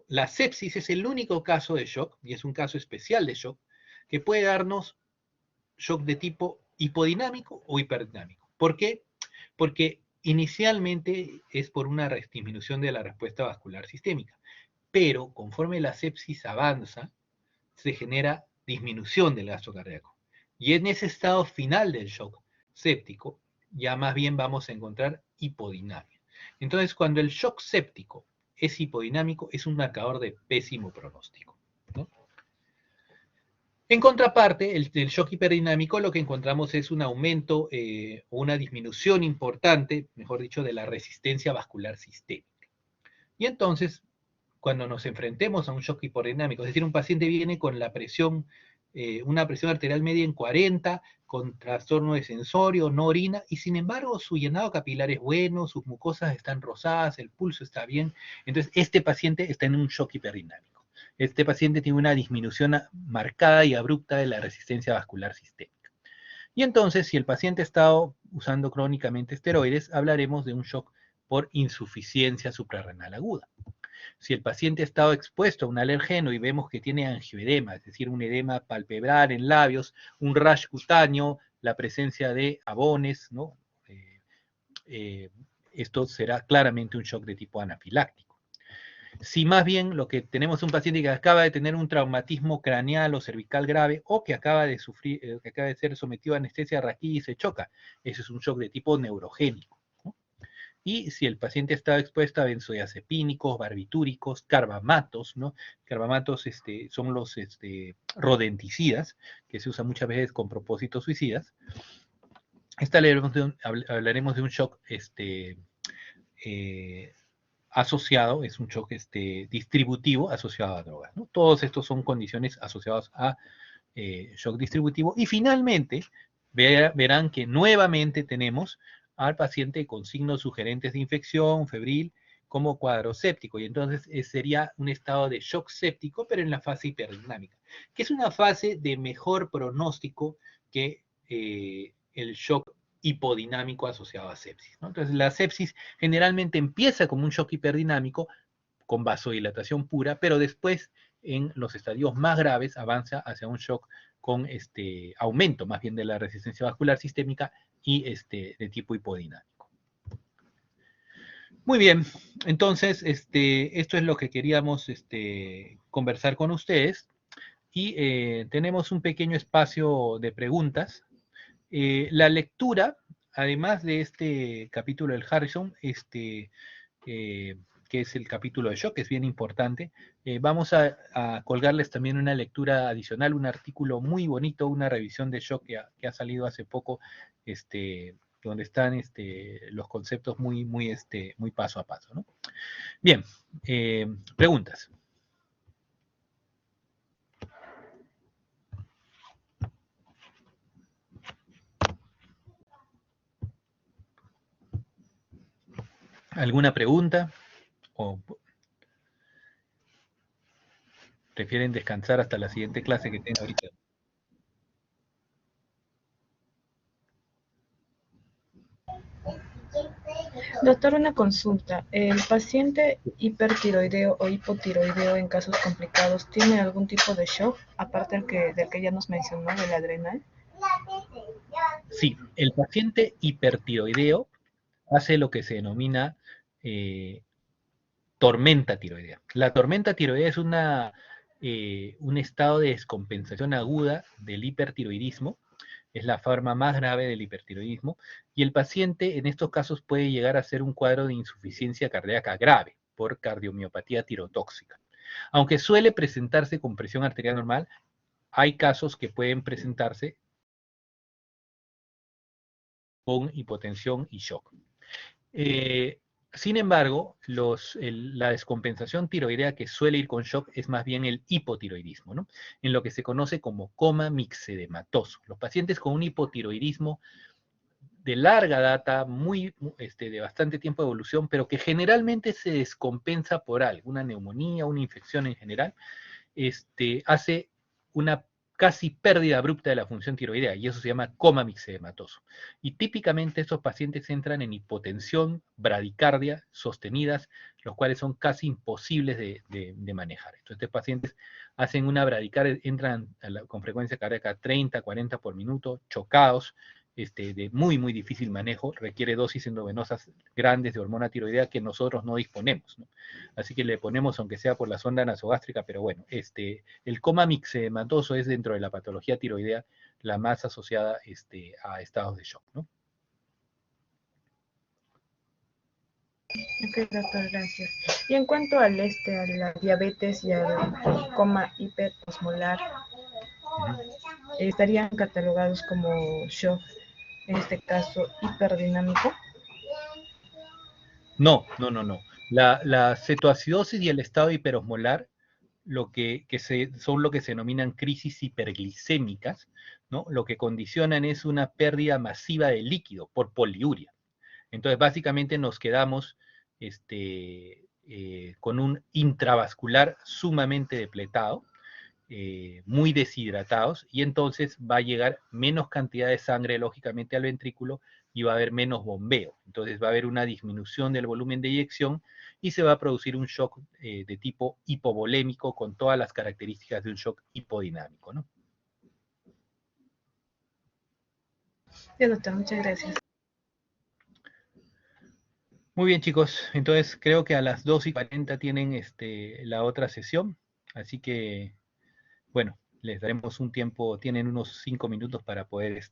la sepsis es el único caso de shock, y es un caso especial de shock, que puede darnos shock de tipo hipodinámico o hiperdinámico. ¿Por qué? Porque inicialmente es por una disminución de la respuesta vascular sistémica, pero conforme la sepsis avanza, se genera disminución del gasto cardíaco. Y en ese estado final del shock séptico, ya más bien vamos a encontrar hipodinamia. Entonces, cuando el shock séptico es hipodinámico, es un marcador de pésimo pronóstico, ¿no? En contraparte, el shock hiperdinámico lo que encontramos es un aumento o una disminución importante, mejor dicho, de la resistencia vascular sistémica. Y entonces, cuando nos enfrentemos a un shock hipodinámico, es decir, un paciente viene con la presión, una presión arterial media en 40, con trastorno de sensorio, no orina, y sin embargo su llenado capilar es bueno, sus mucosas están rosadas, el pulso está bien, entonces este paciente está en un shock hiperdinámico. Este paciente tiene una disminución marcada y abrupta de la resistencia vascular sistémica. Y entonces, si el paciente ha estado usando crónicamente esteroides, hablaremos de un shock por insuficiencia suprarrenal aguda. Si el paciente ha estado expuesto a un alergeno y vemos que tiene angioedema, es decir, un edema palpebral en labios, un rash cutáneo, la presencia de abones, ¿no? Esto será claramente un shock de tipo anafiláctico. Si más bien lo que tenemos es un paciente que acaba de tener un traumatismo craneal o cervical grave o que acaba de sufrir, que acaba de ser sometido a anestesia raquídea y se choca, ese es un shock de tipo neurogénico, ¿no? Y si el paciente está expuesto a benzodiazepínicos, barbitúricos, carbamatos, ¿no? Carbamatos son los rodenticidas que se usan muchas veces con propósitos suicidas. Hablaremos de un shock asociado, es un shock distributivo asociado a drogas, ¿no? Todos estos son condiciones asociadas a shock distributivo. Y finalmente, verán que nuevamente tenemos al paciente con signos sugerentes de infección febril como cuadro séptico. Y entonces sería un estado de shock séptico, pero en la fase hiperdinámica, que es una fase de mejor pronóstico que el shock hipodinámico asociado a sepsis, ¿no? Entonces, la sepsis generalmente empieza como un shock hiperdinámico con vasodilatación pura, pero después, en los estadios más graves, avanza hacia un shock con aumento más bien de la resistencia vascular sistémica y de tipo hipodinámico. Muy bien, entonces esto es lo que queríamos conversar con ustedes y tenemos un pequeño espacio de preguntas. La lectura, además de este capítulo del Harrison, que es el capítulo de shock, que es bien importante, vamos a colgarles también una lectura adicional, un artículo muy bonito, una revisión de shock que ha salido hace poco, donde están los conceptos muy paso a paso, ¿no? Bien, preguntas. ¿Alguna pregunta? ¿O prefieren descansar hasta la siguiente clase que tengo ahorita? Doctor, una consulta. ¿El paciente hipertiroideo o hipotiroideo en casos complicados tiene algún tipo de shock, aparte del que ya nos mencionó, del adrenal? Sí, el paciente hipertiroideo hace lo que se denomina eh, tormenta tiroidea. La tormenta tiroidea es un estado de descompensación aguda del hipertiroidismo, es la forma más grave del hipertiroidismo, y el paciente en estos casos puede llegar a ser un cuadro de insuficiencia cardíaca grave por cardiomiopatía tirotóxica. Aunque suele presentarse con presión arterial normal, hay casos que pueden presentarse con hipotensión y shock. Eh, Sin embargo, la descompensación tiroidea que suele ir con shock es más bien el hipotiroidismo, ¿no? En lo que se conoce como coma mixedematoso. Los pacientes con un hipotiroidismo de larga data, de bastante tiempo de evolución, pero que generalmente se descompensa por algo, una neumonía, una infección en general, hace una casi pérdida abrupta de la función tiroidea, y eso se llama coma mixedematoso. Y típicamente estos pacientes entran en hipotensión, bradicardia sostenidas, los cuales son casi imposibles de manejar. Entonces, estos pacientes hacen una bradicardia, entran con frecuencia cardíaca 30, 40 por minuto, chocados, de muy, muy difícil manejo, requiere dosis endovenosas grandes de hormona tiroidea que nosotros no disponemos, ¿no? Así que le ponemos, aunque sea por la sonda nasogástrica, pero bueno, el coma mixedematoso es dentro de la patología tiroidea la más asociada a estados de shock, ¿no? Ok, doctor, gracias. Y en cuanto a la diabetes y al coma hiperosmolar, Uh -huh. ¿estarían catalogados como shock, en este caso hiperdinámico? No, no, no, no. La cetoacidosis y el estado hiperosmolar son lo que se denominan crisis hiperglicémicas, ¿no? Lo que condicionan es una pérdida masiva de líquido por poliuria. Entonces, básicamente nos quedamos con un intravascular sumamente depletado, muy deshidratados, y entonces va a llegar menos cantidad de sangre, lógicamente, al ventrículo y va a haber menos bombeo. Entonces va a haber una disminución del volumen de eyección y se va a producir un shock de tipo hipovolémico con todas las características de un shock hipodinámico, ¿no? Sí, doctor, muchas gracias. Muy bien, chicos. Entonces creo que a las 2:40 tienen la otra sesión. Así que, bueno, les daremos un tiempo, tienen unos 5 minutos para poder,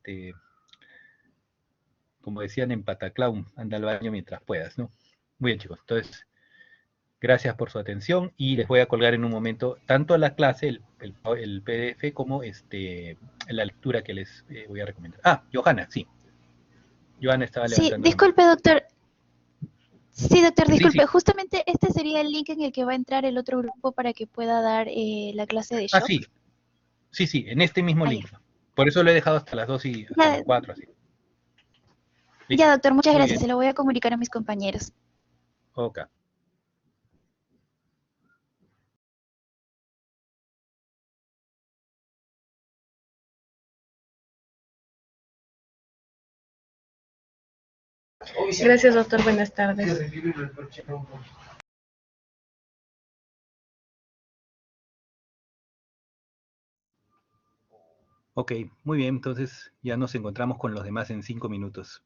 como decían en Pataclown, anda al baño mientras puedas, ¿no? Muy bien, chicos. Entonces, gracias por su atención y les voy a colgar en un momento tanto la clase, el PDF, como la lectura que les voy a recomendar. Ah, Johanna, sí. Johanna estaba Sí, levantando la mano. disculpe, doctor. Sí, doctor, Sí, sí. disculpe. Justamente este sería el link en el que va a entrar el otro grupo para que pueda dar la clase de Ah, shock. sí. Sí, sí, en este mismo Ah, link. ya. Por eso lo he dejado hasta las 2 y hasta las Ya, 4, así. ya, Listo. doctor, muchas Muy gracias. bien. Se lo voy a comunicar a mis compañeros. Ok. Gracias, doctor. Buenas tardes. Ok, muy bien. Entonces ya nos encontramos con los demás en 5 minutos.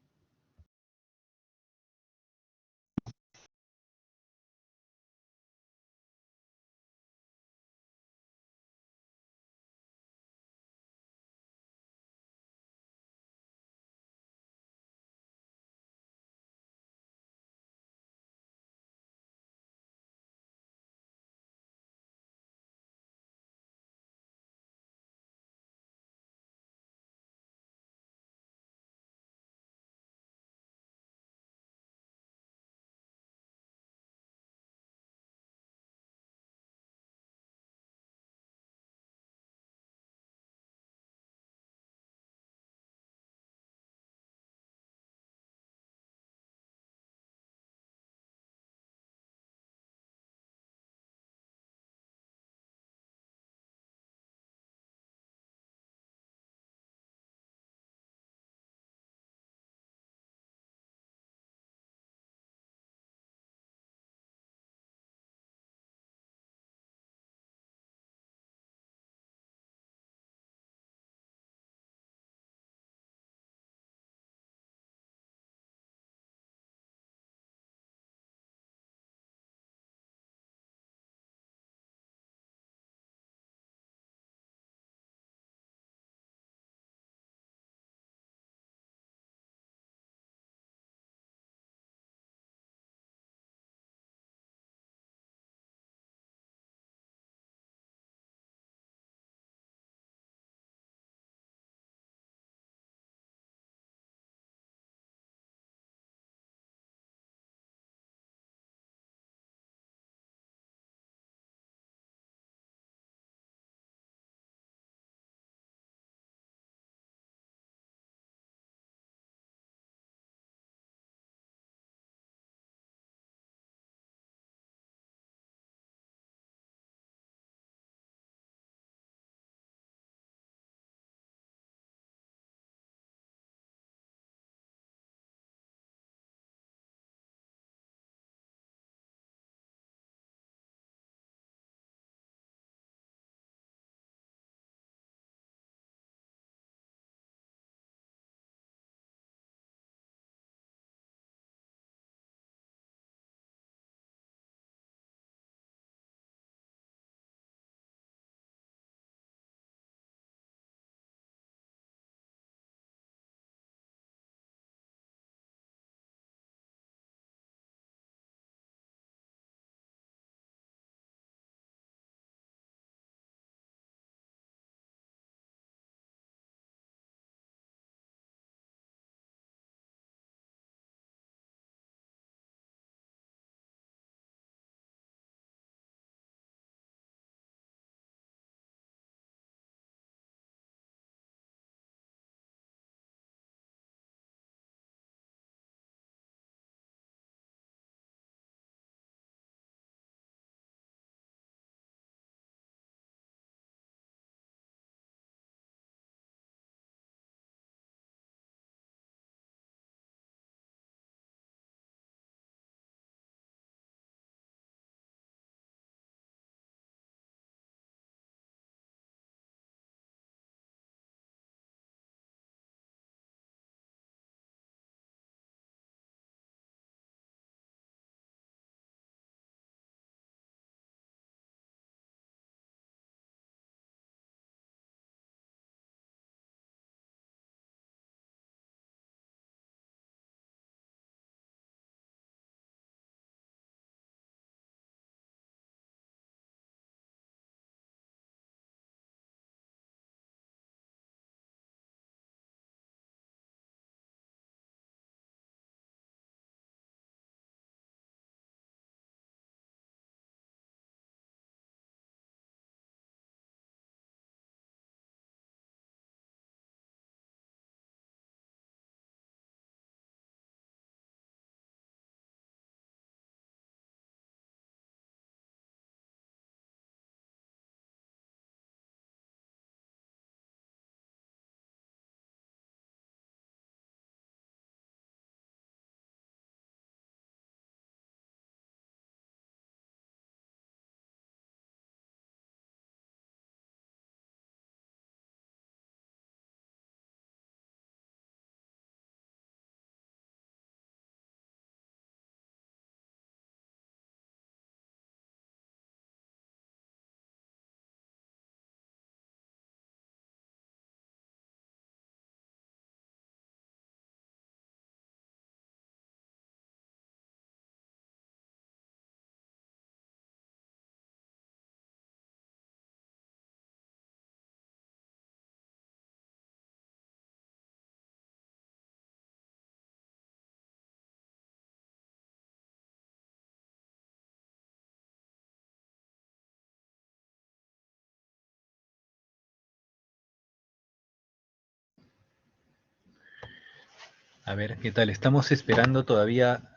A ver, ¿qué tal? ¿Estamos esperando todavía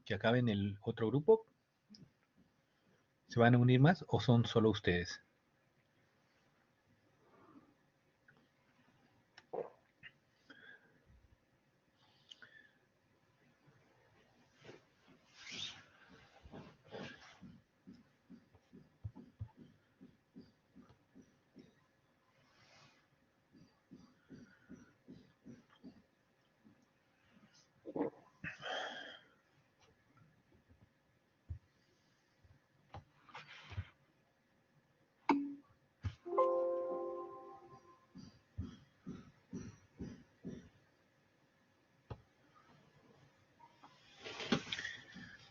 que acaben el otro grupo? ¿Se van a unir más o son solo ustedes?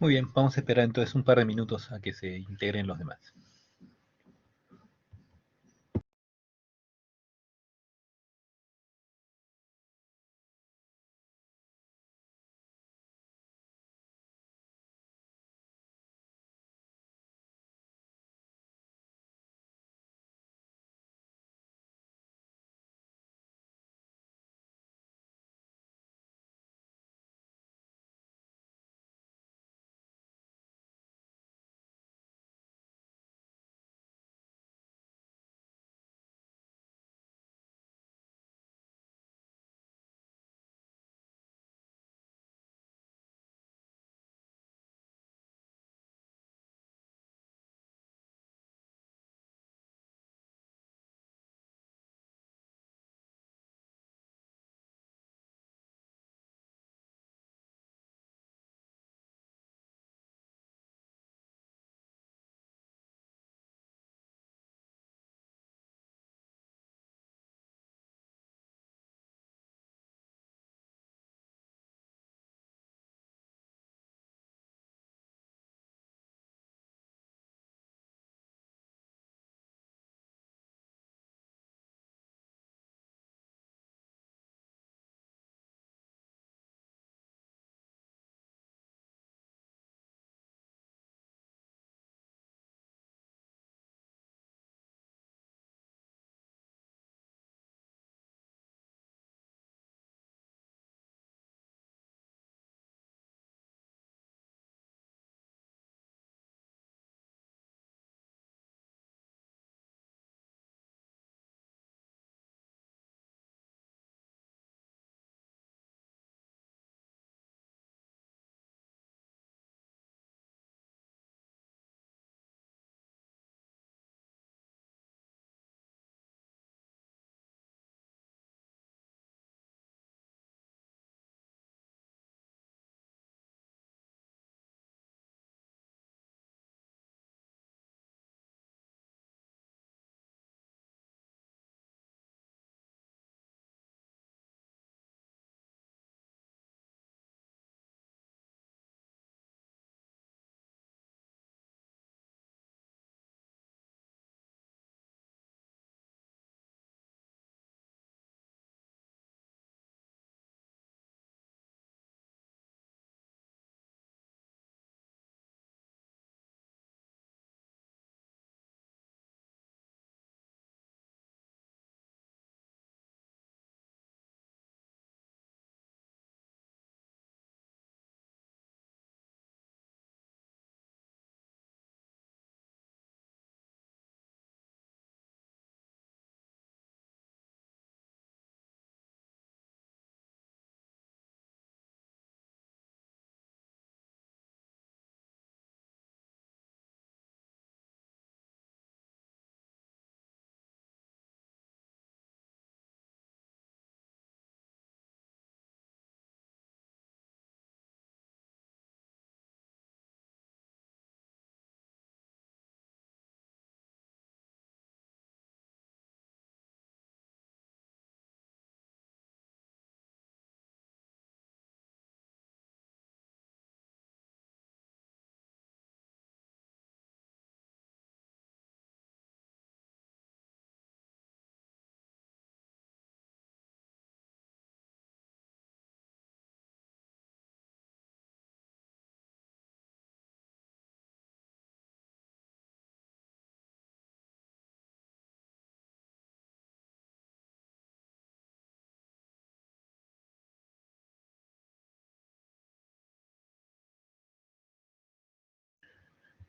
Muy bien, vamos a esperar entonces un par de minutos a que se integren los demás.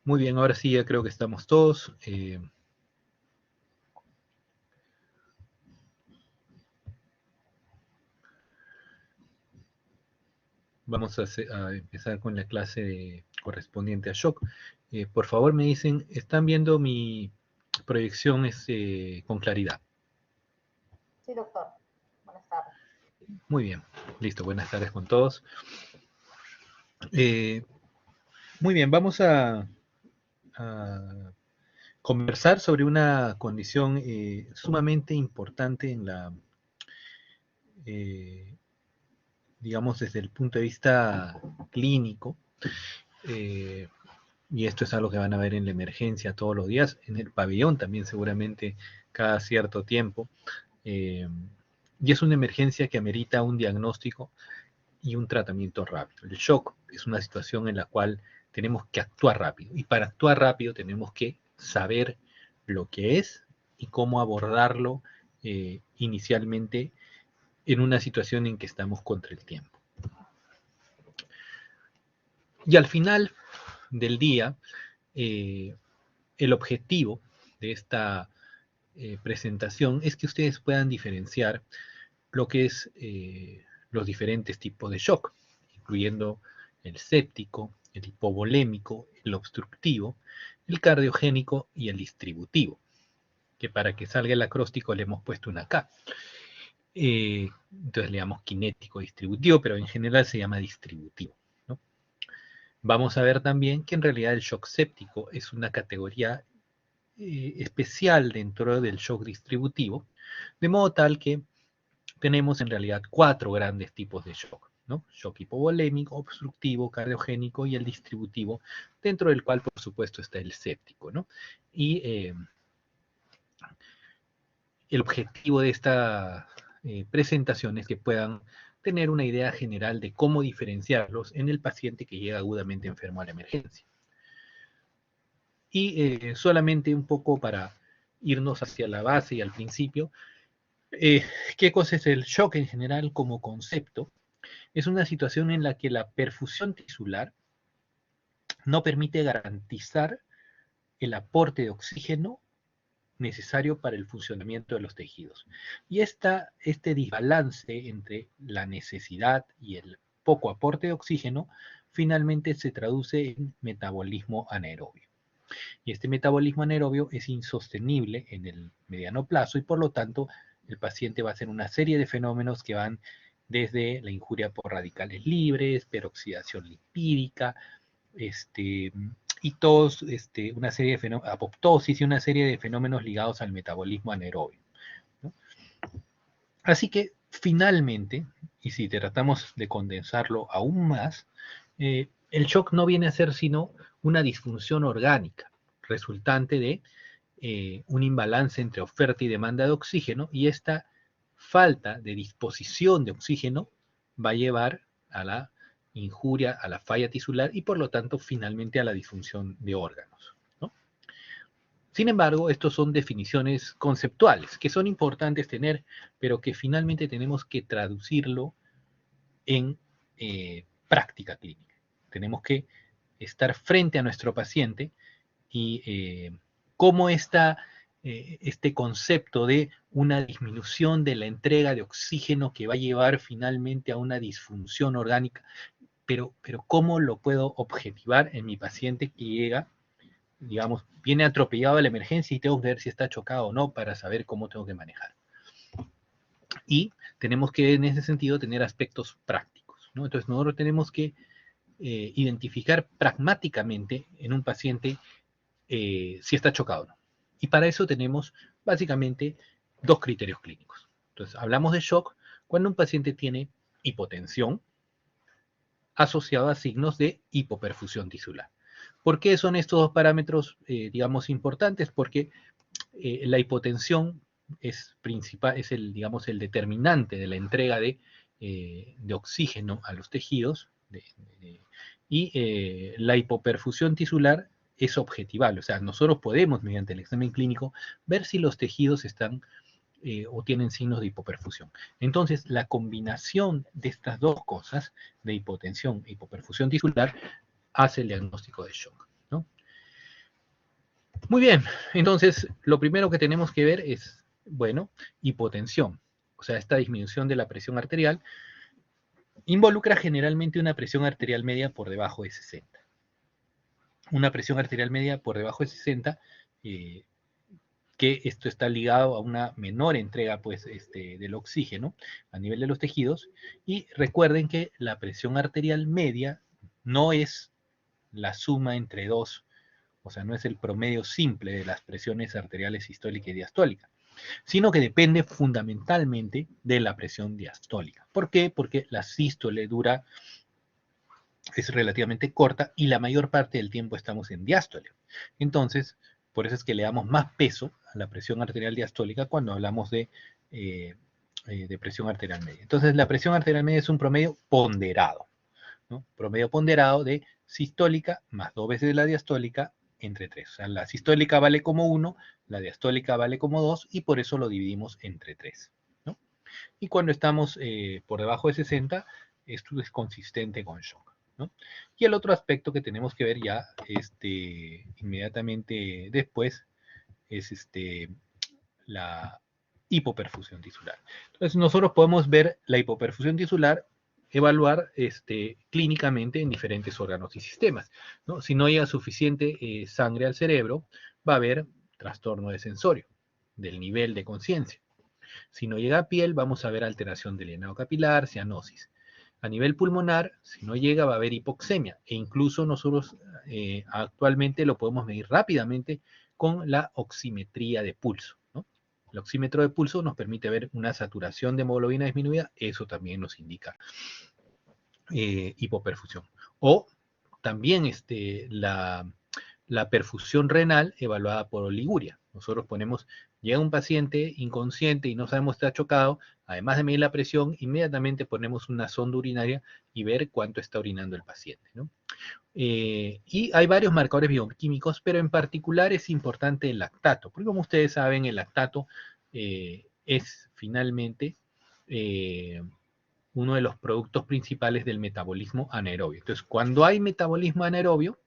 Muy bien, ahora sí ya creo que estamos todos. Vamos a empezar con la clase correspondiente a shock. Por favor, me dicen, ¿están viendo mi proyección con claridad? Sí, doctor. Buenas tardes. Muy bien, listo, buenas tardes con todos. Muy bien, vamos a conversar sobre una condición sumamente importante en la, digamos, desde el punto de vista clínico, y esto es algo que van a ver en la emergencia todos los días, en el pabellón también seguramente cada cierto tiempo, y es una emergencia que amerita un diagnóstico y un tratamiento rápido. El shock es una situación en la cual tenemos que actuar rápido, y para actuar rápido tenemos que saber lo que es y cómo abordarlo inicialmente en una situación en que estamos contra el tiempo. Y al final del día, el objetivo de esta presentación es que ustedes puedan diferenciar lo que es los diferentes tipos de shock, incluyendo el séptico, el hipovolémico, el obstructivo, el cardiogénico y el distributivo, que para que salga el acróstico le hemos puesto una K. Entonces le llamamos cinético distributivo, pero en general se llama distributivo, ¿no? Vamos a ver también que en realidad el shock séptico es una categoría especial dentro del shock distributivo, de modo tal que tenemos en realidad 4 grandes tipos de shock, ¿no? Shock hipovolémico, obstructivo, cardiogénico y el distributivo, dentro del cual por supuesto está el séptico, ¿no? Y el objetivo de esta presentación es que puedan tener una idea general de cómo diferenciarlos en el paciente que llega agudamente enfermo a la emergencia. Y solamente un poco para irnos hacia la base y al principio, ¿qué cosa es el shock en general como concepto? Es una situación en la que la perfusión tisular no permite garantizar el aporte de oxígeno necesario para el funcionamiento de los tejidos. Y este desbalance entre la necesidad y el poco aporte de oxígeno finalmente se traduce en metabolismo anaerobio. Y este metabolismo anaerobio es insostenible en el mediano plazo y por lo tanto el paciente va a hacer una serie de fenómenos que van desde la injuria por radicales libres, peroxidación lipídica, y todos, una serie de fenómenos, apoptosis y una serie de fenómenos ligados al metabolismo anaerobio, ¿no? Así que finalmente, y si tratamos de condensarlo aún más, el shock no viene a ser sino una disfunción orgánica resultante de un imbalance entre oferta y demanda de oxígeno, y esta falta de disposición de oxígeno va a llevar a la injuria, a la falla tisular y por lo tanto finalmente a la disfunción de órganos, ¿no? Sin embargo, estos son definiciones conceptuales que son importantes tener, pero que finalmente tenemos que traducirlo en práctica clínica. Tenemos que estar frente a nuestro paciente y cómo este concepto de una disminución de la entrega de oxígeno que va a llevar finalmente a una disfunción orgánica, pero cómo lo puedo objetivar en mi paciente que llega, digamos, viene atropellado a la emergencia y tengo que ver si está chocado o no para saber cómo tengo que manejar. Y tenemos que, en ese sentido, tener aspectos prácticos, ¿no? Entonces, nosotros tenemos que identificar pragmáticamente en un paciente si está chocado o no. Y para eso tenemos básicamente 2 criterios clínicos. Entonces, hablamos de shock cuando un paciente tiene hipotensión asociado a signos de hipoperfusión tisular. ¿Por qué son estos 2 parámetros, digamos, importantes? Porque la hipotensión es digamos, el determinante de la entrega de oxígeno a los tejidos, y la hipoperfusión tisular es objetivable, o sea, nosotros podemos, mediante el examen clínico, ver si los tejidos están o tienen signos de hipoperfusión. Entonces, la combinación de estas 2 cosas, de hipotensión e hipoperfusión tisular, hace el diagnóstico de shock, ¿no? Muy bien, entonces lo primero que tenemos que ver es, bueno, hipotensión. O sea, esta disminución de la presión arterial involucra generalmente una presión arterial media por debajo de 60. Una presión arterial media por debajo de 60, que esto está ligado a una menor entrega pues, del oxígeno a nivel de los tejidos. Y recuerden que la presión arterial media no es la suma entre dos, o sea, no es el promedio simple de las presiones arteriales sistólica y diastólica, sino que depende fundamentalmente de la presión diastólica. ¿Por qué? Porque la sístole es relativamente corta y la mayor parte del tiempo estamos en diástole. Entonces, por eso es que le damos más peso a la presión arterial diastólica cuando hablamos de presión arterial media. Entonces, la presión arterial media es un promedio ponderado, ¿no? Promedio ponderado de sistólica más 2 veces la diastólica entre 3. O sea, la sistólica vale como 1, la diastólica vale como 2 y por eso lo dividimos entre 3, ¿no? Y cuando estamos por debajo de 60, esto es consistente con shock, ¿no? Y el otro aspecto que tenemos que ver ya inmediatamente después es la hipoperfusión tisular. Entonces nosotros podemos ver la hipoperfusión tisular, evaluar clínicamente en diferentes órganos y sistemas, ¿no? Si no llega suficiente sangre al cerebro, va a haber trastorno de sensorio, del nivel de conciencia. Si no llega a piel, vamos a ver alteración del llenado capilar, cianosis. A nivel pulmonar, si no llega, va a haber hipoxemia. E incluso nosotros actualmente lo podemos medir rápidamente con la oximetría de pulso, ¿no? El oxímetro de pulso nos permite ver una saturación de hemoglobina disminuida. Eso también nos indica hipoperfusión. O también la perfusión renal evaluada por oliguria. Nosotros llega un paciente inconsciente y no sabemos si está chocado, además de medir la presión, inmediatamente ponemos una sonda urinaria y ver cuánto está orinando el paciente, ¿no? Y hay varios marcadores bioquímicos, pero en particular es importante el lactato, porque como ustedes saben, el lactato es finalmente uno de los productos principales del metabolismo anaerobio. Entonces, cuando hay metabolismo anaerobio,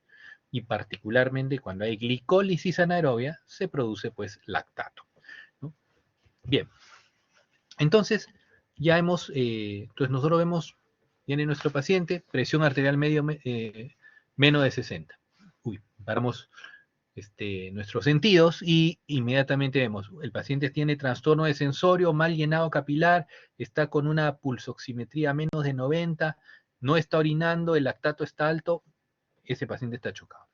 y particularmente cuando hay glicólisis anaerobia, se produce pues lactato, ¿no? Bien, entonces entonces nosotros vemos, viene nuestro paciente, presión arterial menos de 60. Uy, paramos nuestros sentidos y inmediatamente vemos, el paciente tiene trastorno de sensorio, mal llenado capilar, está con una pulsoximetría menos de 90, no está orinando, el lactato está alto, ese paciente está chocado.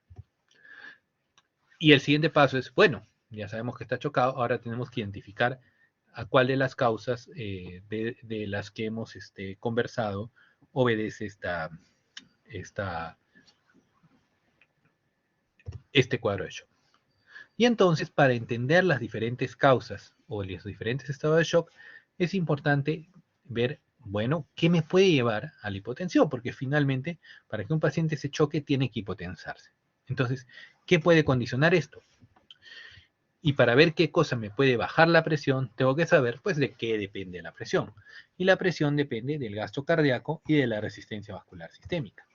Y el siguiente paso es, bueno, ya sabemos que está chocado, ahora tenemos que identificar a cuál de las causas de las que hemos conversado obedece este cuadro de shock. Y entonces, para entender las diferentes causas o los diferentes estados de shock, es importante ver, bueno, ¿qué me puede llevar a la hipotensión? Porque finalmente, para que un paciente se choque, tiene que hipotensarse. Entonces, ¿qué puede condicionar esto? Y para ver qué cosa me puede bajar la presión, tengo que saber, pues, de qué depende la presión. Y la presión depende del gasto cardíaco y de la resistencia vascular sistémica.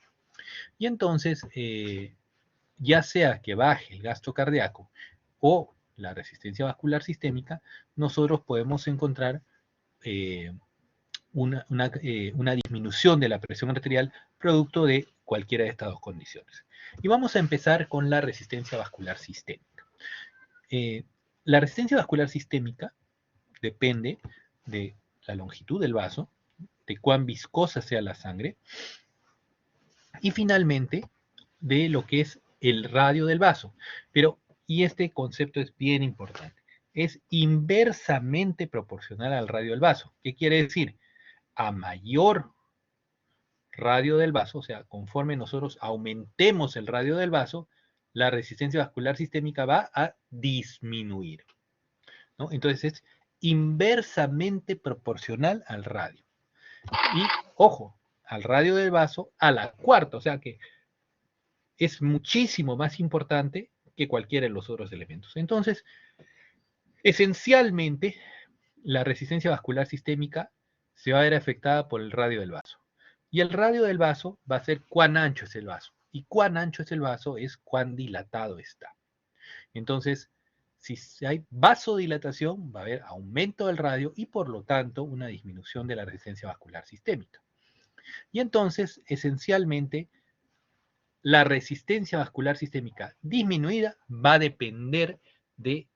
Y entonces, ya sea que baje el gasto cardíaco o la resistencia vascular sistémica, nosotros podemos encontrar una disminución de la presión arterial producto de cualquiera de estas dos condiciones. Y vamos a empezar con la resistencia vascular sistémica. La resistencia vascular sistémica depende de la longitud del vaso, de cuán viscosa sea la sangre y finalmente de lo que es el radio del vaso. Y este concepto es bien importante, es inversamente proporcional al radio del vaso. ¿Qué quiere decir? A mayor radio del vaso, o sea, conforme nosotros aumentemos el radio del vaso, la resistencia vascular sistémica va a disminuir, ¿no? Entonces es inversamente proporcional al radio. Y, ojo, al radio del vaso a la cuarta, o sea que es muchísimo más importante que cualquiera de los otros elementos. Entonces, esencialmente, la resistencia vascular sistémica se va a ver afectada por el radio del vaso. Y el radio del vaso va a ser cuán ancho es el vaso. Y cuán ancho es el vaso es cuán dilatado está. Entonces, si hay vasodilatación, va a haber aumento del radio y por lo tanto una disminución de la resistencia vascular sistémica. Y entonces, esencialmente, la resistencia vascular sistémica disminuida va a depender de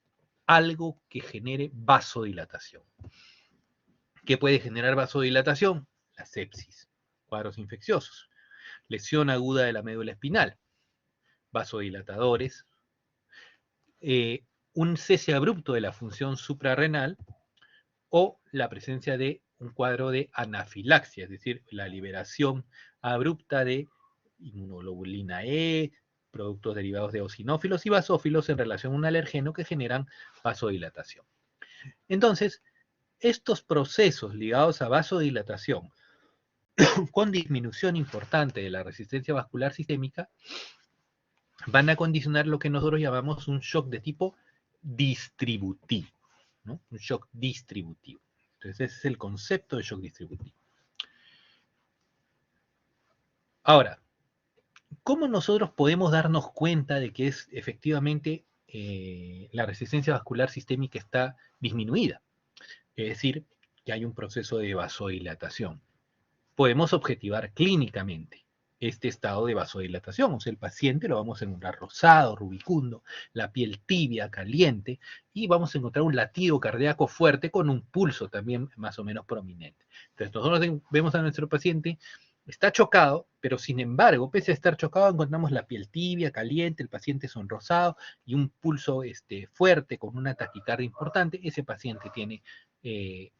algo que genere vasodilatación. ¿Qué puede generar vasodilatación? La sepsis, cuadros infecciosos, lesión aguda de la médula espinal, vasodilatadores, un cese abrupto de la función suprarrenal o la presencia de un cuadro de anafilaxia, es decir, la liberación abrupta de inmunoglobulina E, productos derivados de eosinófilos y basófilos en relación a un alergeno que generan vasodilatación. Entonces, estos procesos ligados a vasodilatación con disminución importante de la resistencia vascular sistémica van a condicionar lo que nosotros llamamos un shock de tipo distributivo, ¿no? Un shock distributivo. Entonces, ese es el concepto de shock distributivo. Ahora, ¿cómo nosotros podemos darnos cuenta de que es efectivamente la resistencia vascular sistémica está disminuida? Es decir, que hay un proceso de vasodilatación. Podemos objetivar clínicamente este estado de vasodilatación. O sea, el paciente lo vamos a encontrar rosado, rubicundo, la piel tibia, caliente, y vamos a encontrar un latido cardíaco fuerte con un pulso también más o menos prominente. Entonces, nosotros vemos a nuestro paciente, está chocado, pero sin embargo, pese a estar chocado, encontramos la piel tibia, caliente, el paciente sonrosado y un pulso fuerte con una taquicardia importante. Ese paciente tiene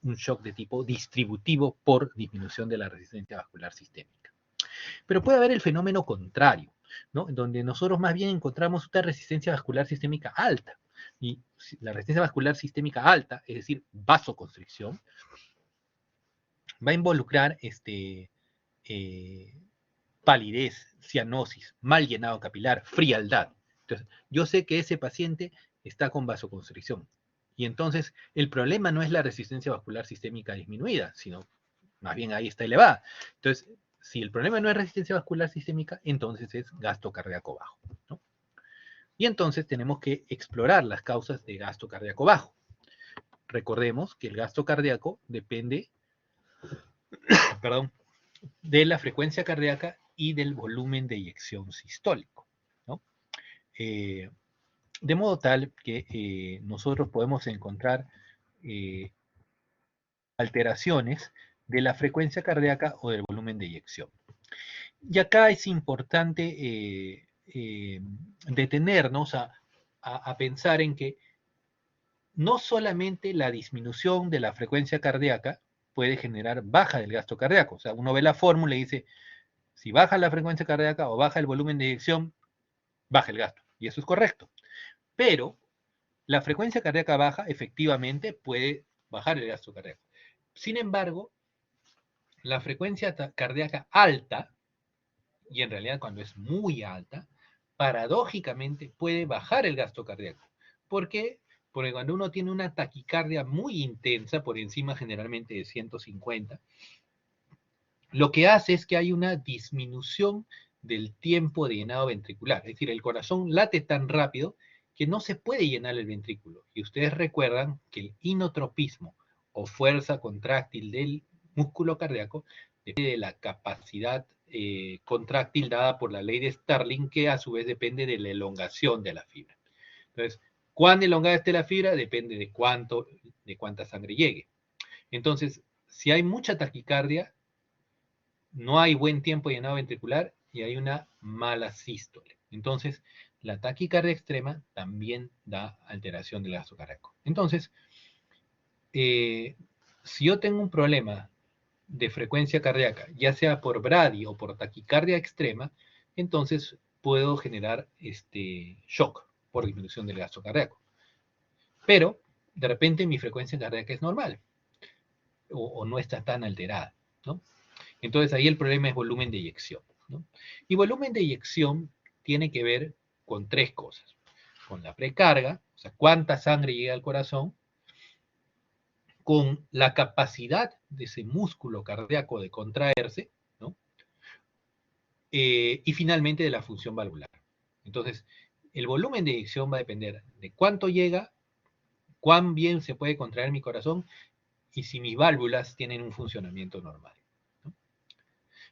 un shock de tipo distributivo por disminución de la resistencia vascular sistémica. Pero puede haber el fenómeno contrario, ¿no? Donde nosotros más bien encontramos una resistencia vascular sistémica alta. Y la resistencia vascular sistémica alta, es decir, vasoconstricción, va a involucrar palidez, cianosis, mal llenado capilar, frialdad. Entonces, yo sé que ese paciente está con vasoconstricción. Y entonces, el problema no es la resistencia vascular sistémica disminuida, sino más bien ahí está elevada. Entonces, si el problema no es resistencia vascular sistémica, entonces es gasto cardíaco bajo, ¿no? Y entonces tenemos que explorar las causas de gasto cardíaco bajo. Recordemos que el gasto cardíaco depende, perdón, de la frecuencia cardíaca y del volumen de eyección sistólico, ¿no? De modo tal que nosotros podemos encontrar alteraciones de la frecuencia cardíaca o del volumen de eyección. Y acá es importante detenernos a pensar en que no solamente la disminución de la frecuencia cardíaca puede generar baja del gasto cardíaco. O sea, uno ve la fórmula y dice, si baja la frecuencia cardíaca o baja el volumen de eyección, baja el gasto. Y eso es correcto. Pero la frecuencia cardíaca baja efectivamente puede bajar el gasto cardíaco. Sin embargo, la frecuencia cardíaca alta, y en realidad cuando es muy alta, paradójicamente puede bajar el gasto cardíaco. ¿Por qué? Porque cuando uno tiene una taquicardia muy intensa, por encima generalmente de 150, lo que hace es que hay una disminución del tiempo de llenado ventricular. Es decir, el corazón late tan rápido que no se puede llenar el ventrículo. Y ustedes recuerdan que el inotropismo o fuerza contráctil del músculo cardíaco depende de la capacidad contráctil dada por la ley de Starling, que a su vez depende de la elongación de la fibra. Entonces, ¿cuán elongada esté la fibra? Depende de cuánta sangre llegue. Entonces, si hay mucha taquicardia, no hay buen tiempo de llenado ventricular y hay una mala sístole. Entonces, la taquicardia extrema también da alteración del gasto cardíaco. Entonces, si yo tengo un problema de frecuencia cardíaca, ya sea por brady o por taquicardia extrema, entonces puedo generar shock por disminución del gasto cardíaco. Pero, de repente, mi frecuencia cardíaca es normal o no está tan alterada, ¿no? Entonces, ahí el problema es volumen de eyección, ¿no? Y volumen de eyección tiene que ver con tres cosas. Con la precarga, o sea, cuánta sangre llega al corazón, con la capacidad de ese músculo cardíaco de contraerse, ¿no? Y finalmente de la función valvular. Entonces, el volumen de eyección va a depender de cuánto llega, cuán bien se puede contraer mi corazón y si mis válvulas tienen un funcionamiento normal, ¿no?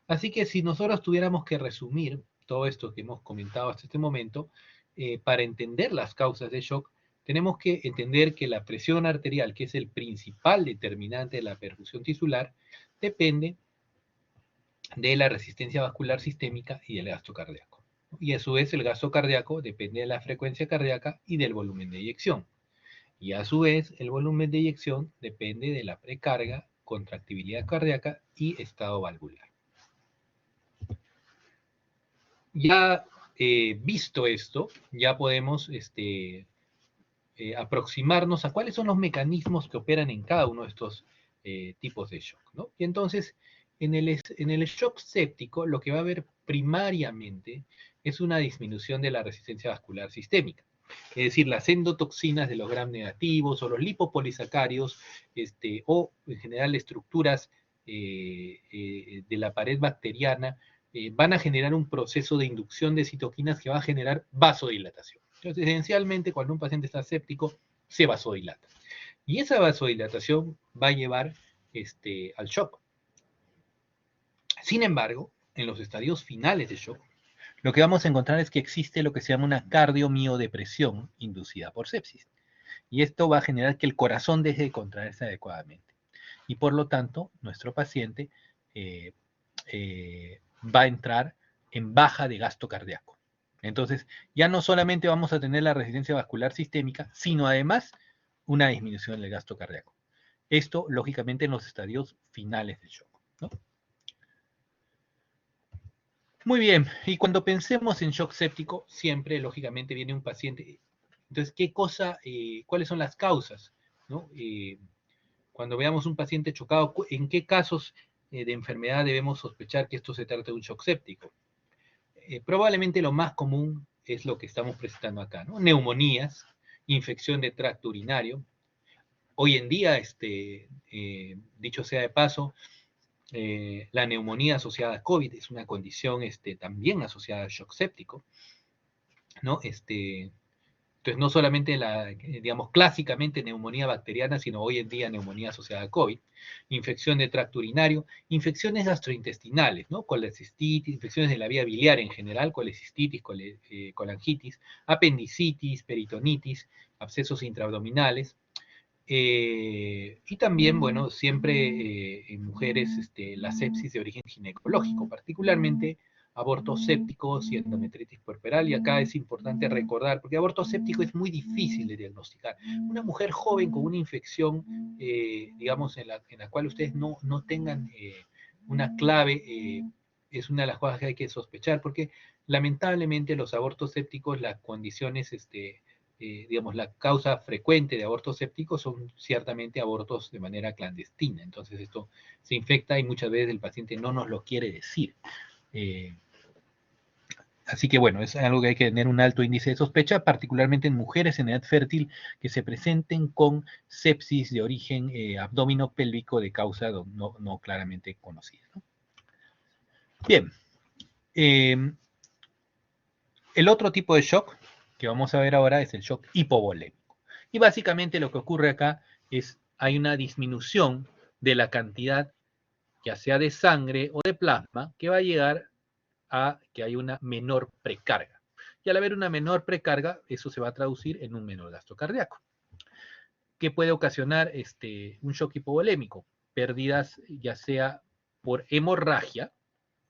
Así que si nosotros tuviéramos que resumir todo esto que hemos comentado hasta este momento, para entender las causas de shock, tenemos que entender que la presión arterial, que es el principal determinante de la perfusión tisular, depende de la resistencia vascular sistémica y del gasto cardíaco. Y a su vez el gasto cardíaco depende de la frecuencia cardíaca y del volumen de eyección. Y a su vez el volumen de eyección depende de la precarga, contractibilidad cardíaca y estado valvular. Ya visto esto, ya podemos aproximarnos a cuáles son los mecanismos que operan en cada uno de estos tipos de shock, ¿no? Y entonces, en el shock séptico, lo que va a haber primariamente es una disminución de la resistencia vascular sistémica. Es decir, las endotoxinas de los gram negativos o los lipopolisacáridos, o en general estructuras de la pared bacteriana, van a generar un proceso de inducción de citoquinas que va a generar vasodilatación. Entonces, esencialmente, cuando un paciente está séptico, se vasodilata. Y esa vasodilatación va a llevar al shock. Sin embargo, en los estadios finales de shock, lo que vamos a encontrar es que existe lo que se llama una cardiomiodepresión inducida por sepsis. Y esto va a generar que el corazón deje de contraerse adecuadamente. Y por lo tanto, nuestro paciente va a entrar en baja de gasto cardíaco. Entonces, ya no solamente vamos a tener la resistencia vascular sistémica, sino además una disminución del gasto cardíaco. Esto, lógicamente, en los estadios finales del shock, ¿no? Muy bien, y cuando pensemos en shock séptico, siempre, lógicamente, viene un paciente. Entonces, ¿cuáles son las causas, ¿no? Cuando veamos un paciente chocado, ¿en qué casos de enfermedad debemos sospechar que esto se trata de un shock séptico? Probablemente lo más común es lo que estamos presentando acá, ¿no? Neumonías, infección de tracto urinario. Hoy en día, dicho sea de paso, la neumonía asociada a COVID es una condición también asociada al shock séptico, ¿no? Entonces, no solamente digamos, clásicamente neumonía bacteriana, sino hoy en día neumonía asociada a COVID, infección de tracto urinario, infecciones gastrointestinales, ¿no? Colecistitis, infecciones de la vía biliar en general, colecistitis, colangitis, apendicitis, peritonitis, abscesos intraabdominales, y también, bueno, siempre en mujeres la sepsis de origen ginecológico, particularmente abortos sépticos y endometritis puerperal. Y acá es importante recordar, porque aborto séptico es muy difícil de diagnosticar. Una mujer joven con una infección, digamos, en la cual ustedes no tengan una clave, es una de las cosas que hay que sospechar, porque lamentablemente los abortos sépticos, las condiciones, digamos, la causa frecuente de abortos sépticos son ciertamente abortos de manera clandestina. Entonces esto se infecta y muchas veces el paciente no nos lo quiere decir. Así que bueno, es algo que hay que tener un alto índice de sospecha, particularmente en mujeres en edad fértil que se presenten con sepsis de origen abdominopélvico de causa no claramente conocida, ¿no? Bien. El otro tipo de shock que vamos a ver ahora es el shock hipovolémico. Y básicamente lo que ocurre acá es hay una disminución de la cantidad, ya sea de sangre o de plasma, que va a llegar a que hay una menor precarga. Y al haber una menor precarga, eso se va a traducir en un menor gasto cardíaco. ¿Qué puede ocasionar un shock hipovolémico? Pérdidas ya sea por hemorragia,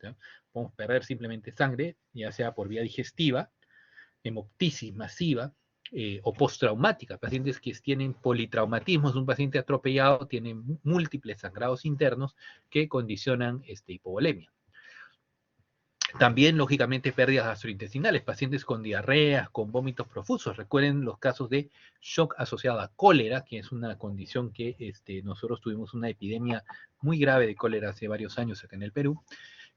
¿sí? Podemos perder simplemente sangre, ya sea por vía digestiva, hemoptisis masiva o postraumática. Pacientes que tienen politraumatismos, un paciente atropellado tiene múltiples sangrados internos que condicionan hipovolemia. También, lógicamente, pérdidas gastrointestinales, pacientes con diarreas, con vómitos profusos. Recuerden los casos de shock asociado a cólera, que es una condición que nosotros tuvimos una epidemia muy grave de cólera hace varios años acá en el Perú.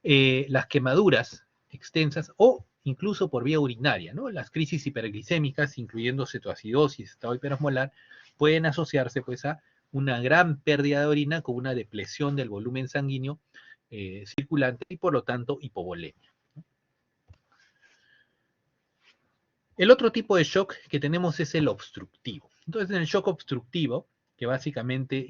Las quemaduras extensas o incluso por vía urinaria, ¿no? Las crisis hiperglicémicas, incluyendo cetoacidosis, estado hiperosmolar, pueden asociarse pues a una gran pérdida de orina con una depresión del volumen sanguíneo circulante y por lo tanto hipovolemia. El otro tipo de shock que tenemos es el obstructivo. Entonces, en el shock obstructivo, que básicamente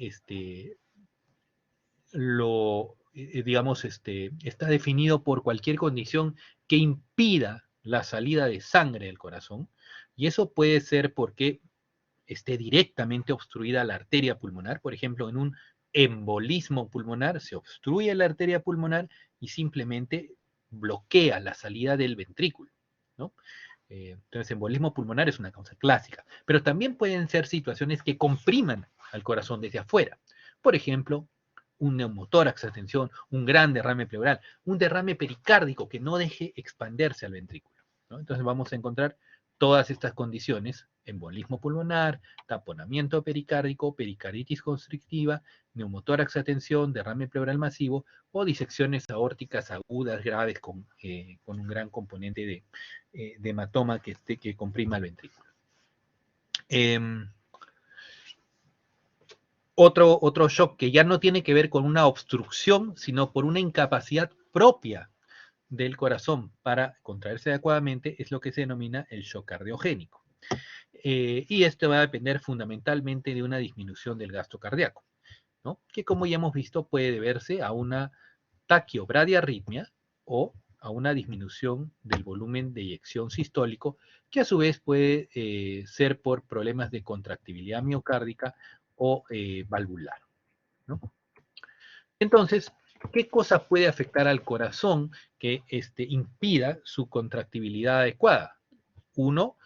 digamos, está definido por cualquier condición que impida la salida de sangre del corazón, y eso puede ser porque esté directamente obstruida la arteria pulmonar. Por ejemplo, en un embolismo pulmonar se obstruye la arteria pulmonar y simplemente bloquea la salida del ventrículo, ¿no? Entonces, embolismo pulmonar es una causa clásica, pero también pueden ser situaciones que compriman al corazón desde afuera. Por ejemplo, un neumotórax, atención, un gran derrame pleural, un derrame pericárdico que no deje expandirse al ventrículo, ¿no? Entonces vamos a encontrar todas estas condiciones: embolismo pulmonar, taponamiento pericárdico, pericarditis constrictiva, neumotórax, atención, derrame pleural masivo o disecciones aórticas agudas graves con un gran componente de hematoma que comprima el ventrículo. Otro shock que ya no tiene que ver con una obstrucción, sino por una incapacidad propia del corazón para contraerse adecuadamente, es lo que se denomina el shock cardiogénico. Y esto va a depender fundamentalmente de una disminución del gasto cardíaco, ¿no? Que, como ya hemos visto, puede deberse a una taquibradiarritmia o a una disminución del volumen de eyección sistólico, que a su vez puede ser por problemas de contractibilidad miocárdica o valvular, ¿no? Entonces, ¿qué cosa puede afectar al corazón que impida su contractibilidad adecuada? Uno,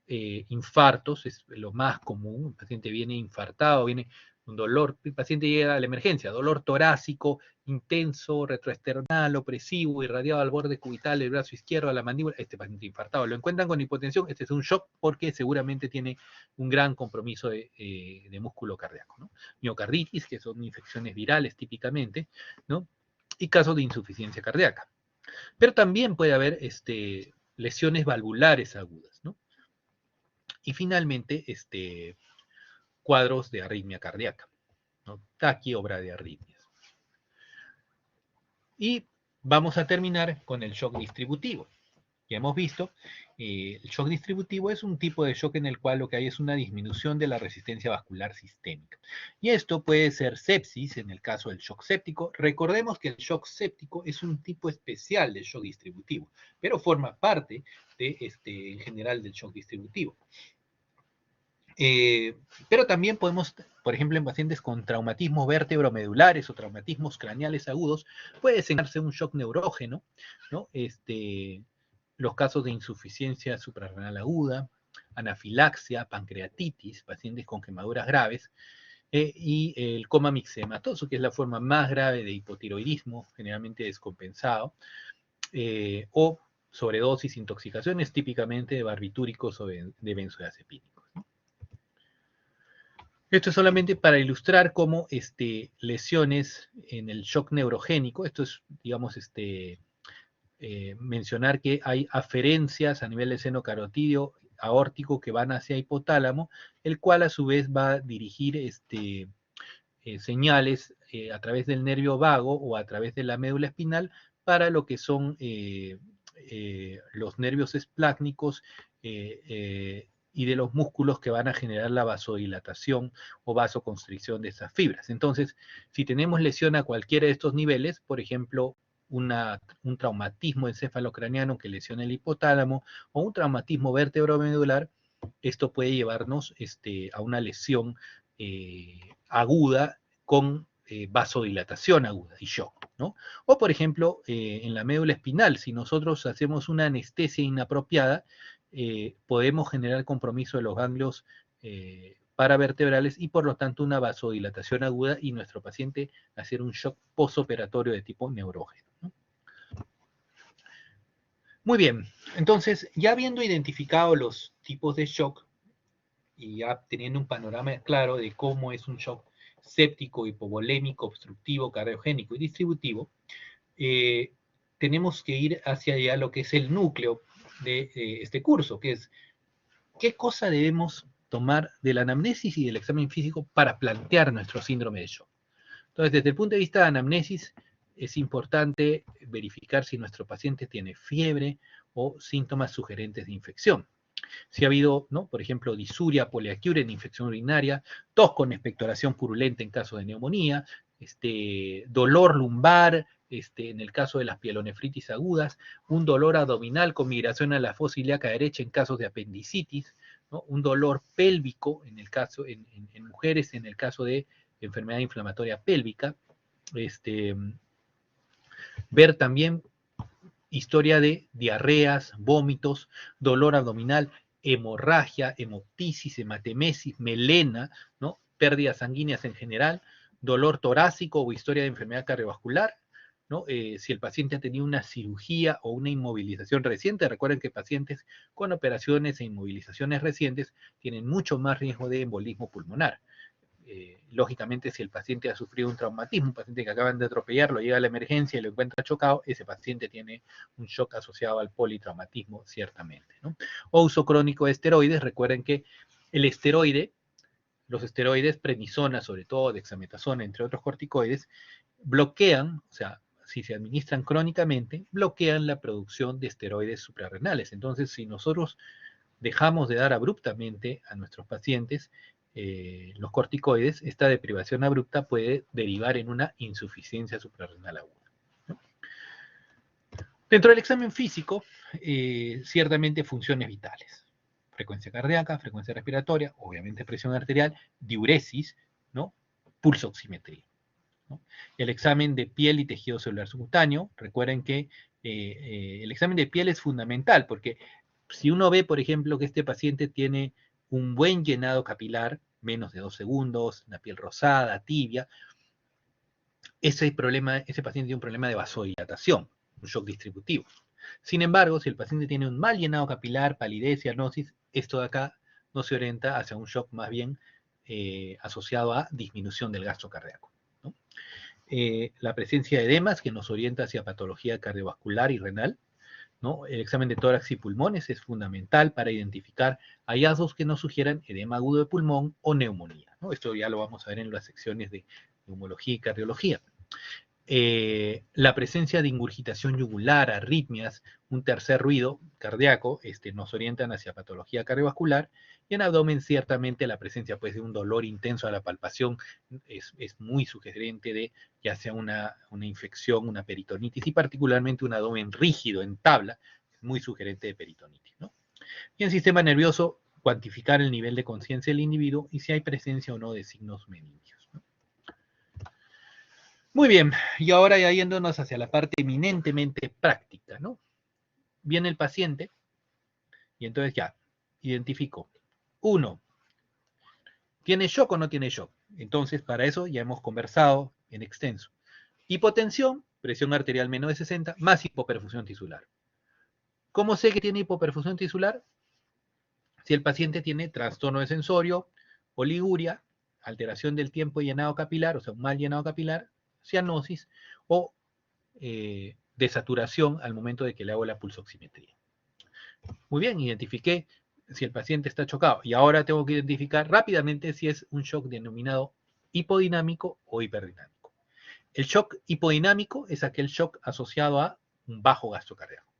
infartos es lo más común. El paciente viene infartado, viene un dolor, el paciente llega a la emergencia, dolor torácico intenso, retroesternal, opresivo, irradiado al borde cubital del brazo izquierdo, a la mandíbula. Este paciente infartado lo encuentran con hipotensión. Este es un shock porque seguramente tiene un gran compromiso de músculo cardíaco, ¿no? Miocarditis, que son infecciones virales típicamente, ¿no? Y casos de insuficiencia cardíaca. Pero también puede haber lesiones valvulares agudas, ¿no? Y finalmente, cuadros de arritmia cardíaca, ¿no? Taquibradiarritmias. Y vamos a terminar con el shock distributivo. Ya hemos visto, el shock distributivo es un tipo de shock en el cual lo que hay es una disminución de la resistencia vascular sistémica. Y esto puede ser sepsis en el caso del shock séptico. Recordemos que el shock séptico es un tipo especial de shock distributivo, pero forma parte en general del shock distributivo. Pero también podemos, por ejemplo, en pacientes con traumatismos vértebro-medulares o traumatismos craneales agudos, puede desencadenarse un shock neurógeno, ¿no? Los casos de insuficiencia suprarrenal aguda, anafilaxia, pancreatitis, pacientes con quemaduras graves, y el coma mixedematoso, que es la forma más grave de hipotiroidismo, generalmente descompensado, o sobredosis, intoxicaciones, típicamente de barbitúricos o de benzodiazepínicos, ¿no? Esto es solamente para ilustrar cómo lesiones en el shock neurogénico, esto es, digamos, mencionar que hay aferencias a nivel del seno carotídeo aórtico que van hacia hipotálamo, el cual a su vez va a dirigir señales a través del nervio vago o a través de la médula espinal para lo que son los nervios esplácnicos y de los músculos que van a generar la vasodilatación o vasoconstricción de esas fibras. Entonces, si tenemos lesión a cualquiera de estos niveles, por ejemplo, un traumatismo encefalocraniano que lesiona el hipotálamo o un traumatismo vértebromedular, esto puede llevarnos a una lesión aguda con vasodilatación aguda y shock, ¿no? O, por ejemplo, en la médula espinal, si nosotros hacemos una anestesia inapropiada, podemos generar compromiso de los ganglios paravertebrales y por lo tanto una vasodilatación aguda y nuestro paciente hacer un shock postoperatorio de tipo neurógeno, ¿no? Muy bien, entonces ya habiendo identificado los tipos de shock y ya teniendo un panorama claro de cómo es un shock séptico, hipovolémico, obstructivo, cardiogénico y distributivo, tenemos que ir hacia allá lo que es el núcleo de este curso, que es qué cosa debemos tomar de la anamnesis y del examen físico para plantear nuestro síndrome de shock. Entonces, desde el punto de vista de anamnesis, es importante verificar si nuestro paciente tiene fiebre o síntomas sugerentes de infección. Si ha habido, ¿no? Por ejemplo, disuria, poliaquiuria en infección urinaria, tos con expectoración purulenta en caso de neumonía, dolor lumbar, en el caso de las pielonefritis agudas, un dolor abdominal con migración a la fosa ilíaca derecha en casos de apendicitis, ¿no? Un dolor pélvico en mujeres en el caso de enfermedad inflamatoria pélvica, ver también historia de diarreas, vómitos, dolor abdominal, hemorragia, hemoptisis, hematemesis, melena, ¿no? Pérdidas sanguíneas en general, dolor torácico o historia de enfermedad cardiovascular, ¿no? Si el paciente ha tenido una cirugía o una inmovilización reciente, recuerden que pacientes con operaciones e inmovilizaciones recientes tienen mucho más riesgo de embolismo pulmonar. Lógicamente, si el paciente ha sufrido un traumatismo, un paciente que acaban de atropellarlo, llega a la emergencia y lo encuentra chocado, ese paciente tiene un shock asociado al politraumatismo, ciertamente, ¿no? O uso crónico de esteroides. Recuerden que el esteroide, los esteroides, prednisona, sobre todo dexametasona, entre otros corticoides, bloquean, o sea, si se administran crónicamente, bloquean la producción de esteroides suprarrenales. Entonces, si nosotros dejamos de dar abruptamente a nuestros pacientes los corticoides, esta deprivación abrupta puede derivar en una insuficiencia suprarrenal aguda, ¿no? Dentro del examen físico, ciertamente funciones vitales. Frecuencia cardíaca, frecuencia respiratoria, obviamente presión arterial, diuresis, ¿no? Pulso oximetría, ¿no? El examen de piel y tejido celular subcutáneo. Recuerden que el examen de piel es fundamental porque si uno ve, por ejemplo, que este paciente tiene un buen llenado capilar, menos de 2 segundos, una piel rosada, tibia, ese paciente tiene un problema de vasodilatación, un shock distributivo. Sin embargo, si el paciente tiene un mal llenado capilar, palidez, cianosis, esto de acá no se orienta hacia un shock más bien asociado a disminución del gasto cardíaco, ¿no? La presencia de edemas que nos orienta hacia patología cardiovascular y renal, ¿no? El examen de tórax y pulmones es fundamental para identificar hallazgos que nos sugieran edema agudo de pulmón o neumonía, ¿no? Esto ya lo vamos a ver en las secciones de neumología y cardiología. La presencia de ingurgitación yugular, arritmias, un tercer ruido cardíaco, nos orientan hacia patología cardiovascular, y en abdomen ciertamente la presencia pues, de un dolor intenso a la palpación es muy sugerente de ya sea una infección, una peritonitis, y particularmente un abdomen rígido en tabla, es muy sugerente de peritonitis, ¿no? Y en sistema nervioso, cuantificar el nivel de conciencia del individuo y si hay presencia o no de signos meningios, ¿no? Muy bien, y ahora ya yéndonos hacia la parte eminentemente práctica, ¿no? Viene el paciente y entonces ya, identifico. 1, ¿tiene shock o no tiene shock? Entonces, para eso ya hemos conversado en extenso. Hipotensión, presión arterial menos de 60, más hipoperfusión tisular. ¿Cómo sé que tiene hipoperfusión tisular? Si el paciente tiene trastorno de sensorio, oliguria, alteración del tiempo de llenado capilar, o sea, un mal llenado capilar, cianosis o desaturación al momento de que le hago la pulsoximetría. Muy bien, identifiqué si el paciente está chocado y ahora tengo que identificar rápidamente si es un shock denominado hipodinámico o hiperdinámico. El shock hipodinámico es aquel shock asociado a un bajo gasto cardíaco.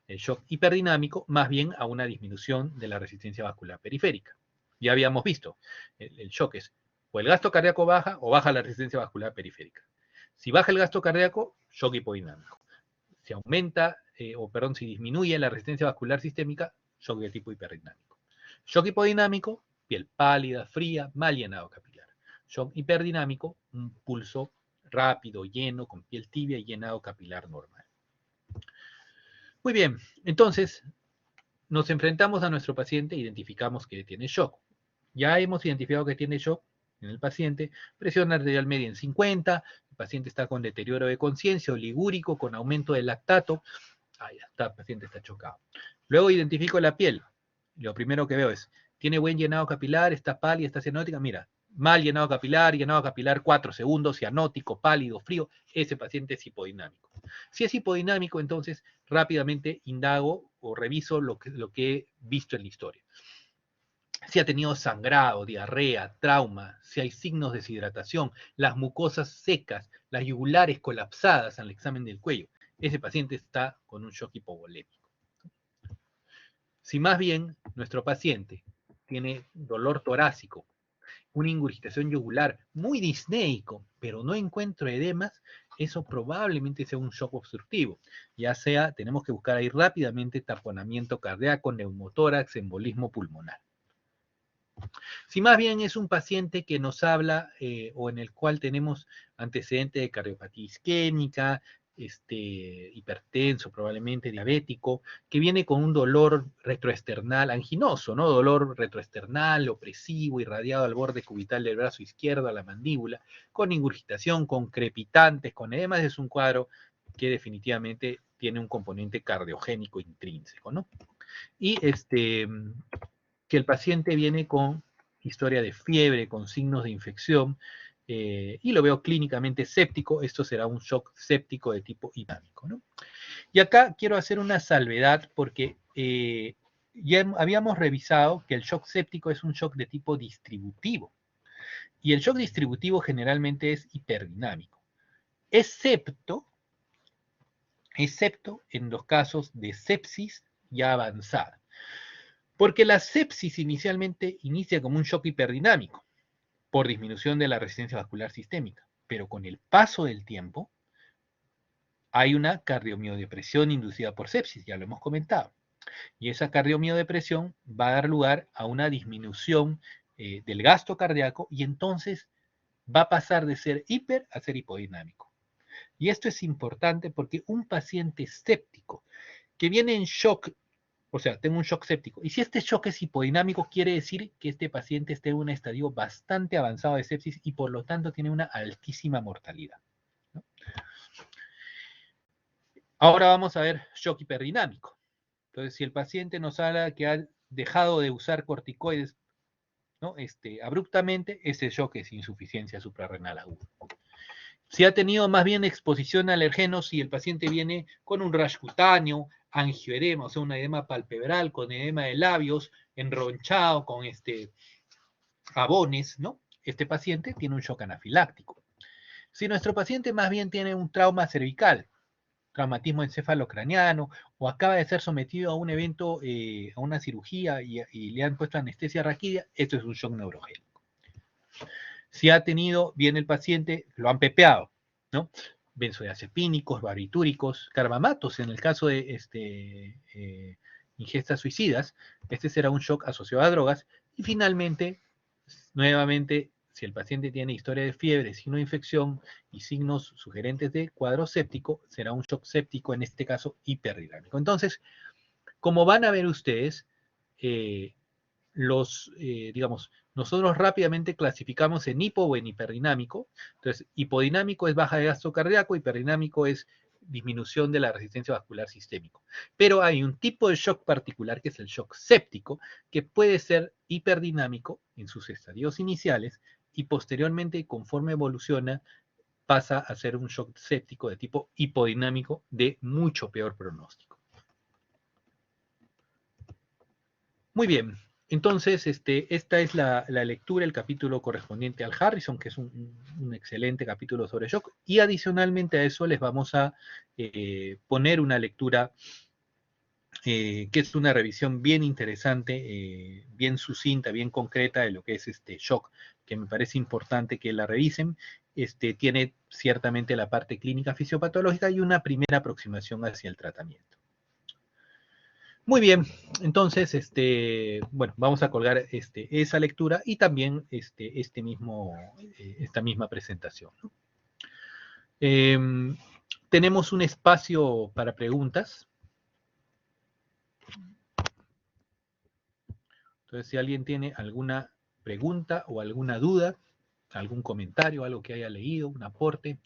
El shock hiperdinámico más bien a una disminución de la resistencia vascular periférica. Ya habíamos visto, el shock es o el gasto cardíaco baja o baja la resistencia vascular periférica. Si baja el gasto cardíaco, shock hipodinámico. Si aumenta, si disminuye la resistencia vascular sistémica, shock de tipo hiperdinámico. Shock hipodinámico, piel pálida, fría, mal llenado capilar. Shock hiperdinámico, un pulso rápido, lleno, con piel tibia y llenado capilar normal. Muy bien, entonces nos enfrentamos a nuestro paciente e identificamos que tiene shock. Ya hemos identificado que tiene shock en el paciente, presión arterial media en 50, el paciente está con deterioro de conciencia, oligúrico, con aumento del lactato. Ahí está, el paciente está chocado. Luego identifico la piel. Lo primero que veo es, ¿tiene buen llenado capilar? ¿Está pálida? ¿Está cianótica? Mira, mal llenado capilar 4 segundos, cianótico, pálido, frío. Ese paciente es hipodinámico. Si es hipodinámico, entonces rápidamente indago o reviso lo que he visto en la historia. Si ha tenido sangrado, diarrea, trauma, si hay signos de deshidratación, las mucosas secas, las yugulares colapsadas al examen del cuello. Ese paciente está con un shock hipovolémico. Si más bien nuestro paciente tiene dolor torácico, una ingurgitación yugular muy disneico, pero no encuentro edemas, eso probablemente sea un shock obstructivo. Ya sea, tenemos que buscar ahí rápidamente taponamiento cardíaco, neumotórax, embolismo pulmonar. Si más bien es un paciente que nos habla o en el cual tenemos antecedente de cardiopatía isquémica, hipertenso, probablemente diabético, que viene con un dolor retroesternal anginoso, ¿no? Dolor retroesternal, opresivo, irradiado al borde cubital del brazo izquierdo, a la mandíbula, con ingurgitación, con crepitantes, con edemas, es un cuadro que definitivamente tiene un componente cardiogénico intrínseco, ¿no? Y que el paciente viene con historia de fiebre, con signos de infección, y lo veo clínicamente séptico, esto será un shock séptico de tipo dinámico, ¿no? Y acá quiero hacer una salvedad porque ya habíamos revisado que el shock séptico es un shock de tipo distributivo, y el shock distributivo generalmente es hiperdinámico, excepto en los casos de sepsis ya avanzada. Porque la sepsis inicialmente inicia como un shock hiperdinámico por disminución de la resistencia vascular sistémica, pero con el paso del tiempo hay una cardiomiodepresión inducida por sepsis, ya lo hemos comentado, y esa cardiomiodepresión va a dar lugar a una disminución del gasto cardíaco y entonces va a pasar de ser hiper a ser hipodinámico. Y esto es importante porque un paciente séptico que viene en shock, o sea, tengo un shock séptico. Y si este shock es hipodinámico, quiere decir que este paciente está en un estadio bastante avanzado de sepsis y por lo tanto tiene una altísima mortalidad, ¿no? Ahora vamos a ver shock hiperdinámico. Entonces, si el paciente nos habla que ha dejado de usar corticoides, ¿no? Abruptamente, ese shock es insuficiencia suprarrenal aguda. Si ha tenido más bien exposición a alergenos, si el paciente viene con un rash cutáneo, angioedema, o sea, un edema palpebral, con edema de labios, enronchado, con abones, ¿no? Este paciente tiene un shock anafiláctico. Si nuestro paciente más bien tiene un trauma cervical, traumatismo encefalocraniano, o acaba de ser sometido a un evento, a una cirugía y le han puesto anestesia raquídea, esto es un shock neurogénico. Si ha tenido, viene el paciente, lo han pepeado, ¿no? Benzodiazepínicos, barbitúricos, carbamatos, en el caso de ingestas suicidas, este será un shock asociado a drogas. Y finalmente, nuevamente, si el paciente tiene historia de fiebre, signo de infección y signos sugerentes de cuadro séptico, será un shock séptico, en este caso hiperdinámico. Entonces, como van a ver ustedes, digamos, nosotros rápidamente clasificamos en hipo o en hiperdinámico. Entonces, hipodinámico es baja de gasto cardíaco, hiperdinámico es disminución de la resistencia vascular sistémica. Pero hay un tipo de shock particular que es el shock séptico, que puede ser hiperdinámico en sus estadios iniciales y posteriormente, conforme evoluciona, pasa a ser un shock séptico de tipo hipodinámico de mucho peor pronóstico. Muy bien, entonces esta es la lectura, el capítulo correspondiente al Harrison, que es un excelente capítulo sobre shock, y adicionalmente a eso les vamos a poner una lectura que es una revisión bien interesante, bien sucinta, bien concreta de lo que es shock, que me parece importante que la revisen. Tiene ciertamente la parte clínica fisiopatológica y una primera aproximación hacia el tratamiento. Muy bien, entonces, bueno, vamos a colgar esa lectura y también esta misma presentación, ¿no? Tenemos un espacio para preguntas. Entonces, si alguien tiene alguna pregunta o alguna duda, algún comentario, algo que haya leído, un aporte.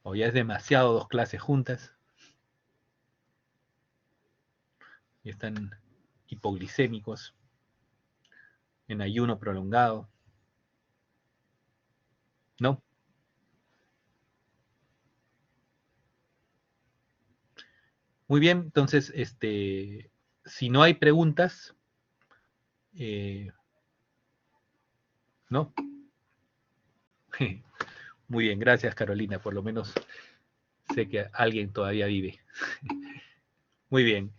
O ya es demasiado 2 clases juntas. Y están hipoglicémicos, en ayuno prolongado. ¿No? Muy bien, entonces, si no hay preguntas, ¿no? Muy bien, gracias Carolina, por lo menos sé que alguien todavía vive. Muy bien.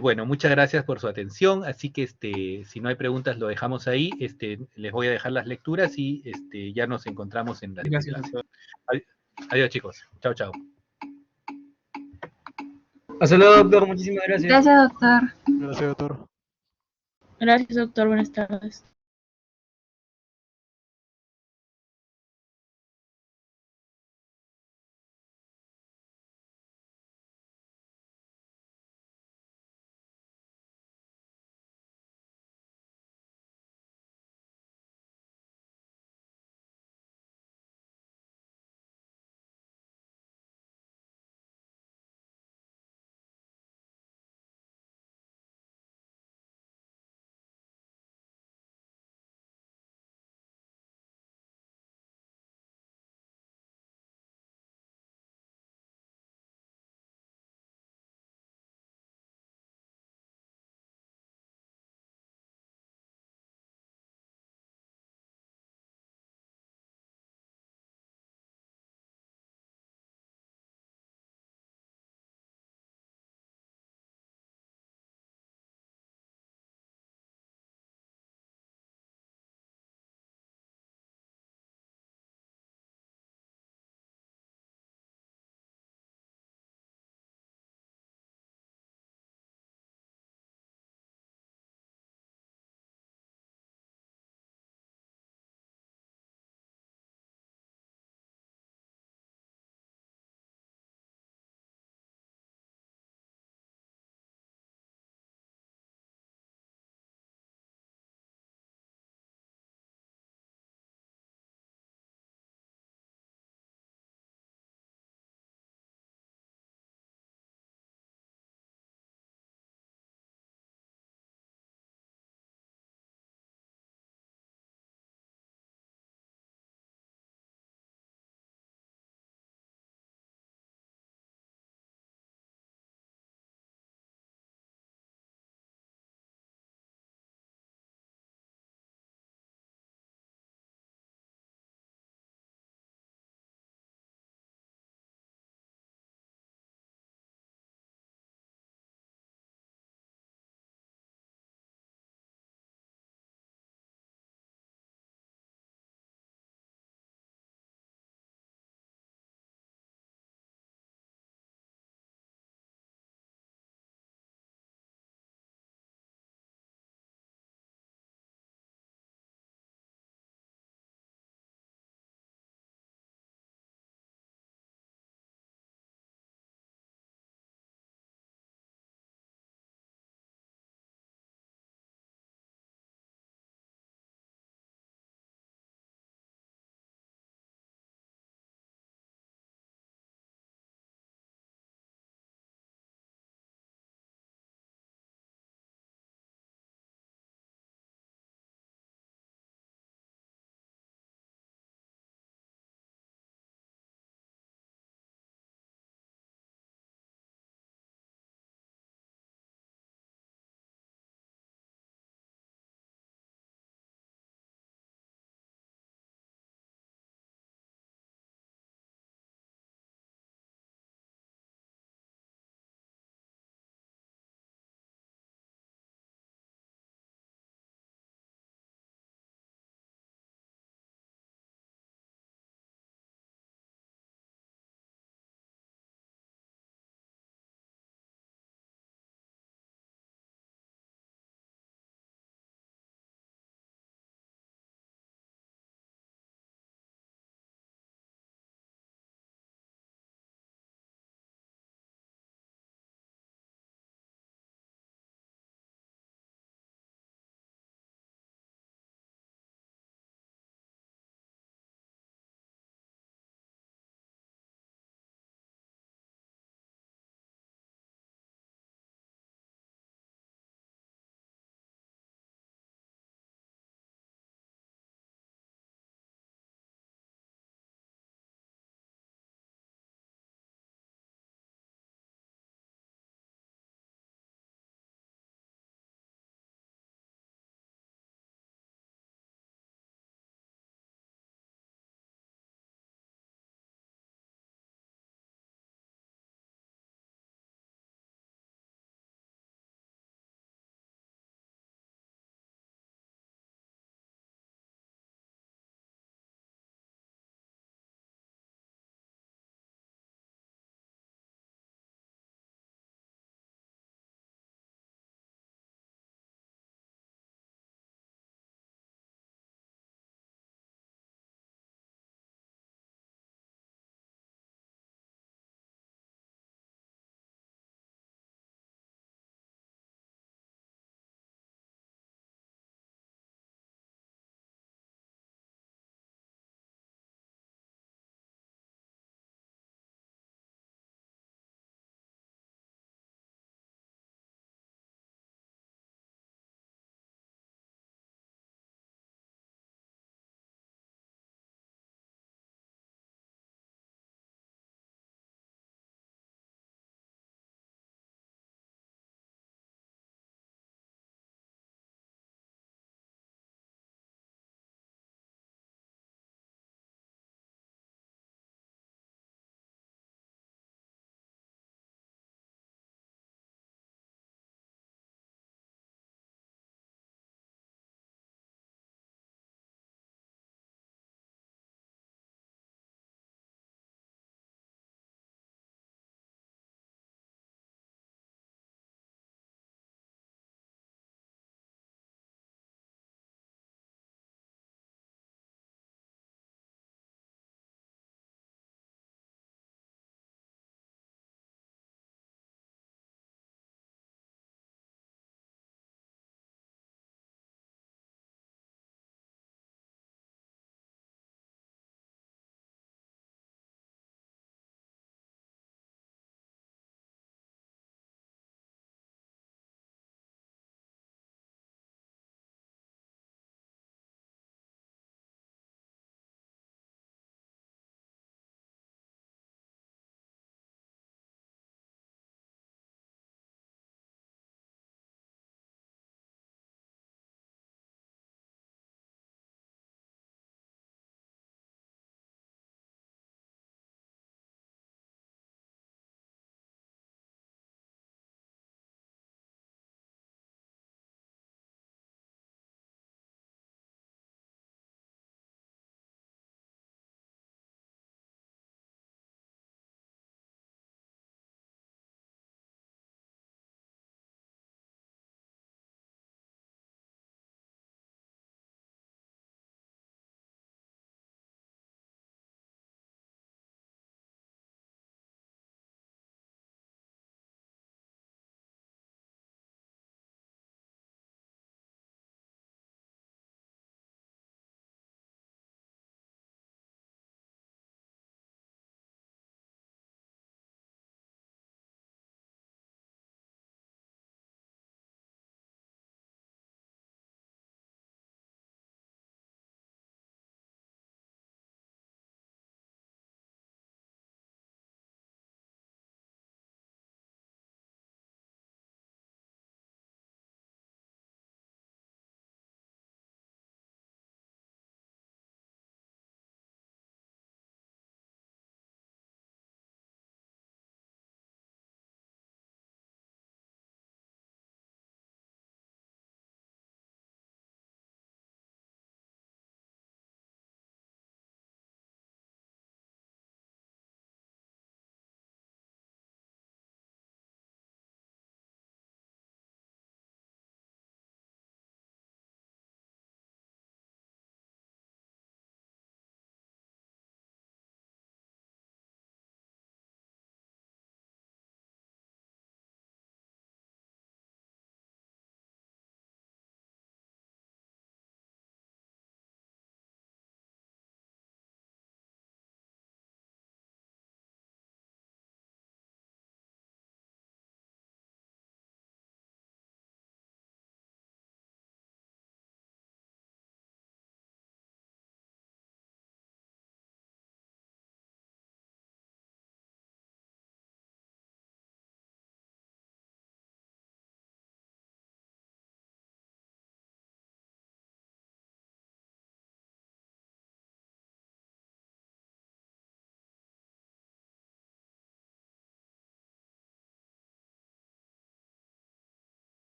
Bueno, muchas gracias por su atención, así que si no hay preguntas lo dejamos ahí, les voy a dejar las lecturas y ya nos encontramos en la Gracias, clase. doctor. Adiós chicos, chao chao. Hasta luego, doctor. Muchísimas gracias. Gracias, doctor. Gracias, doctor. Gracias, doctor. Buenas tardes.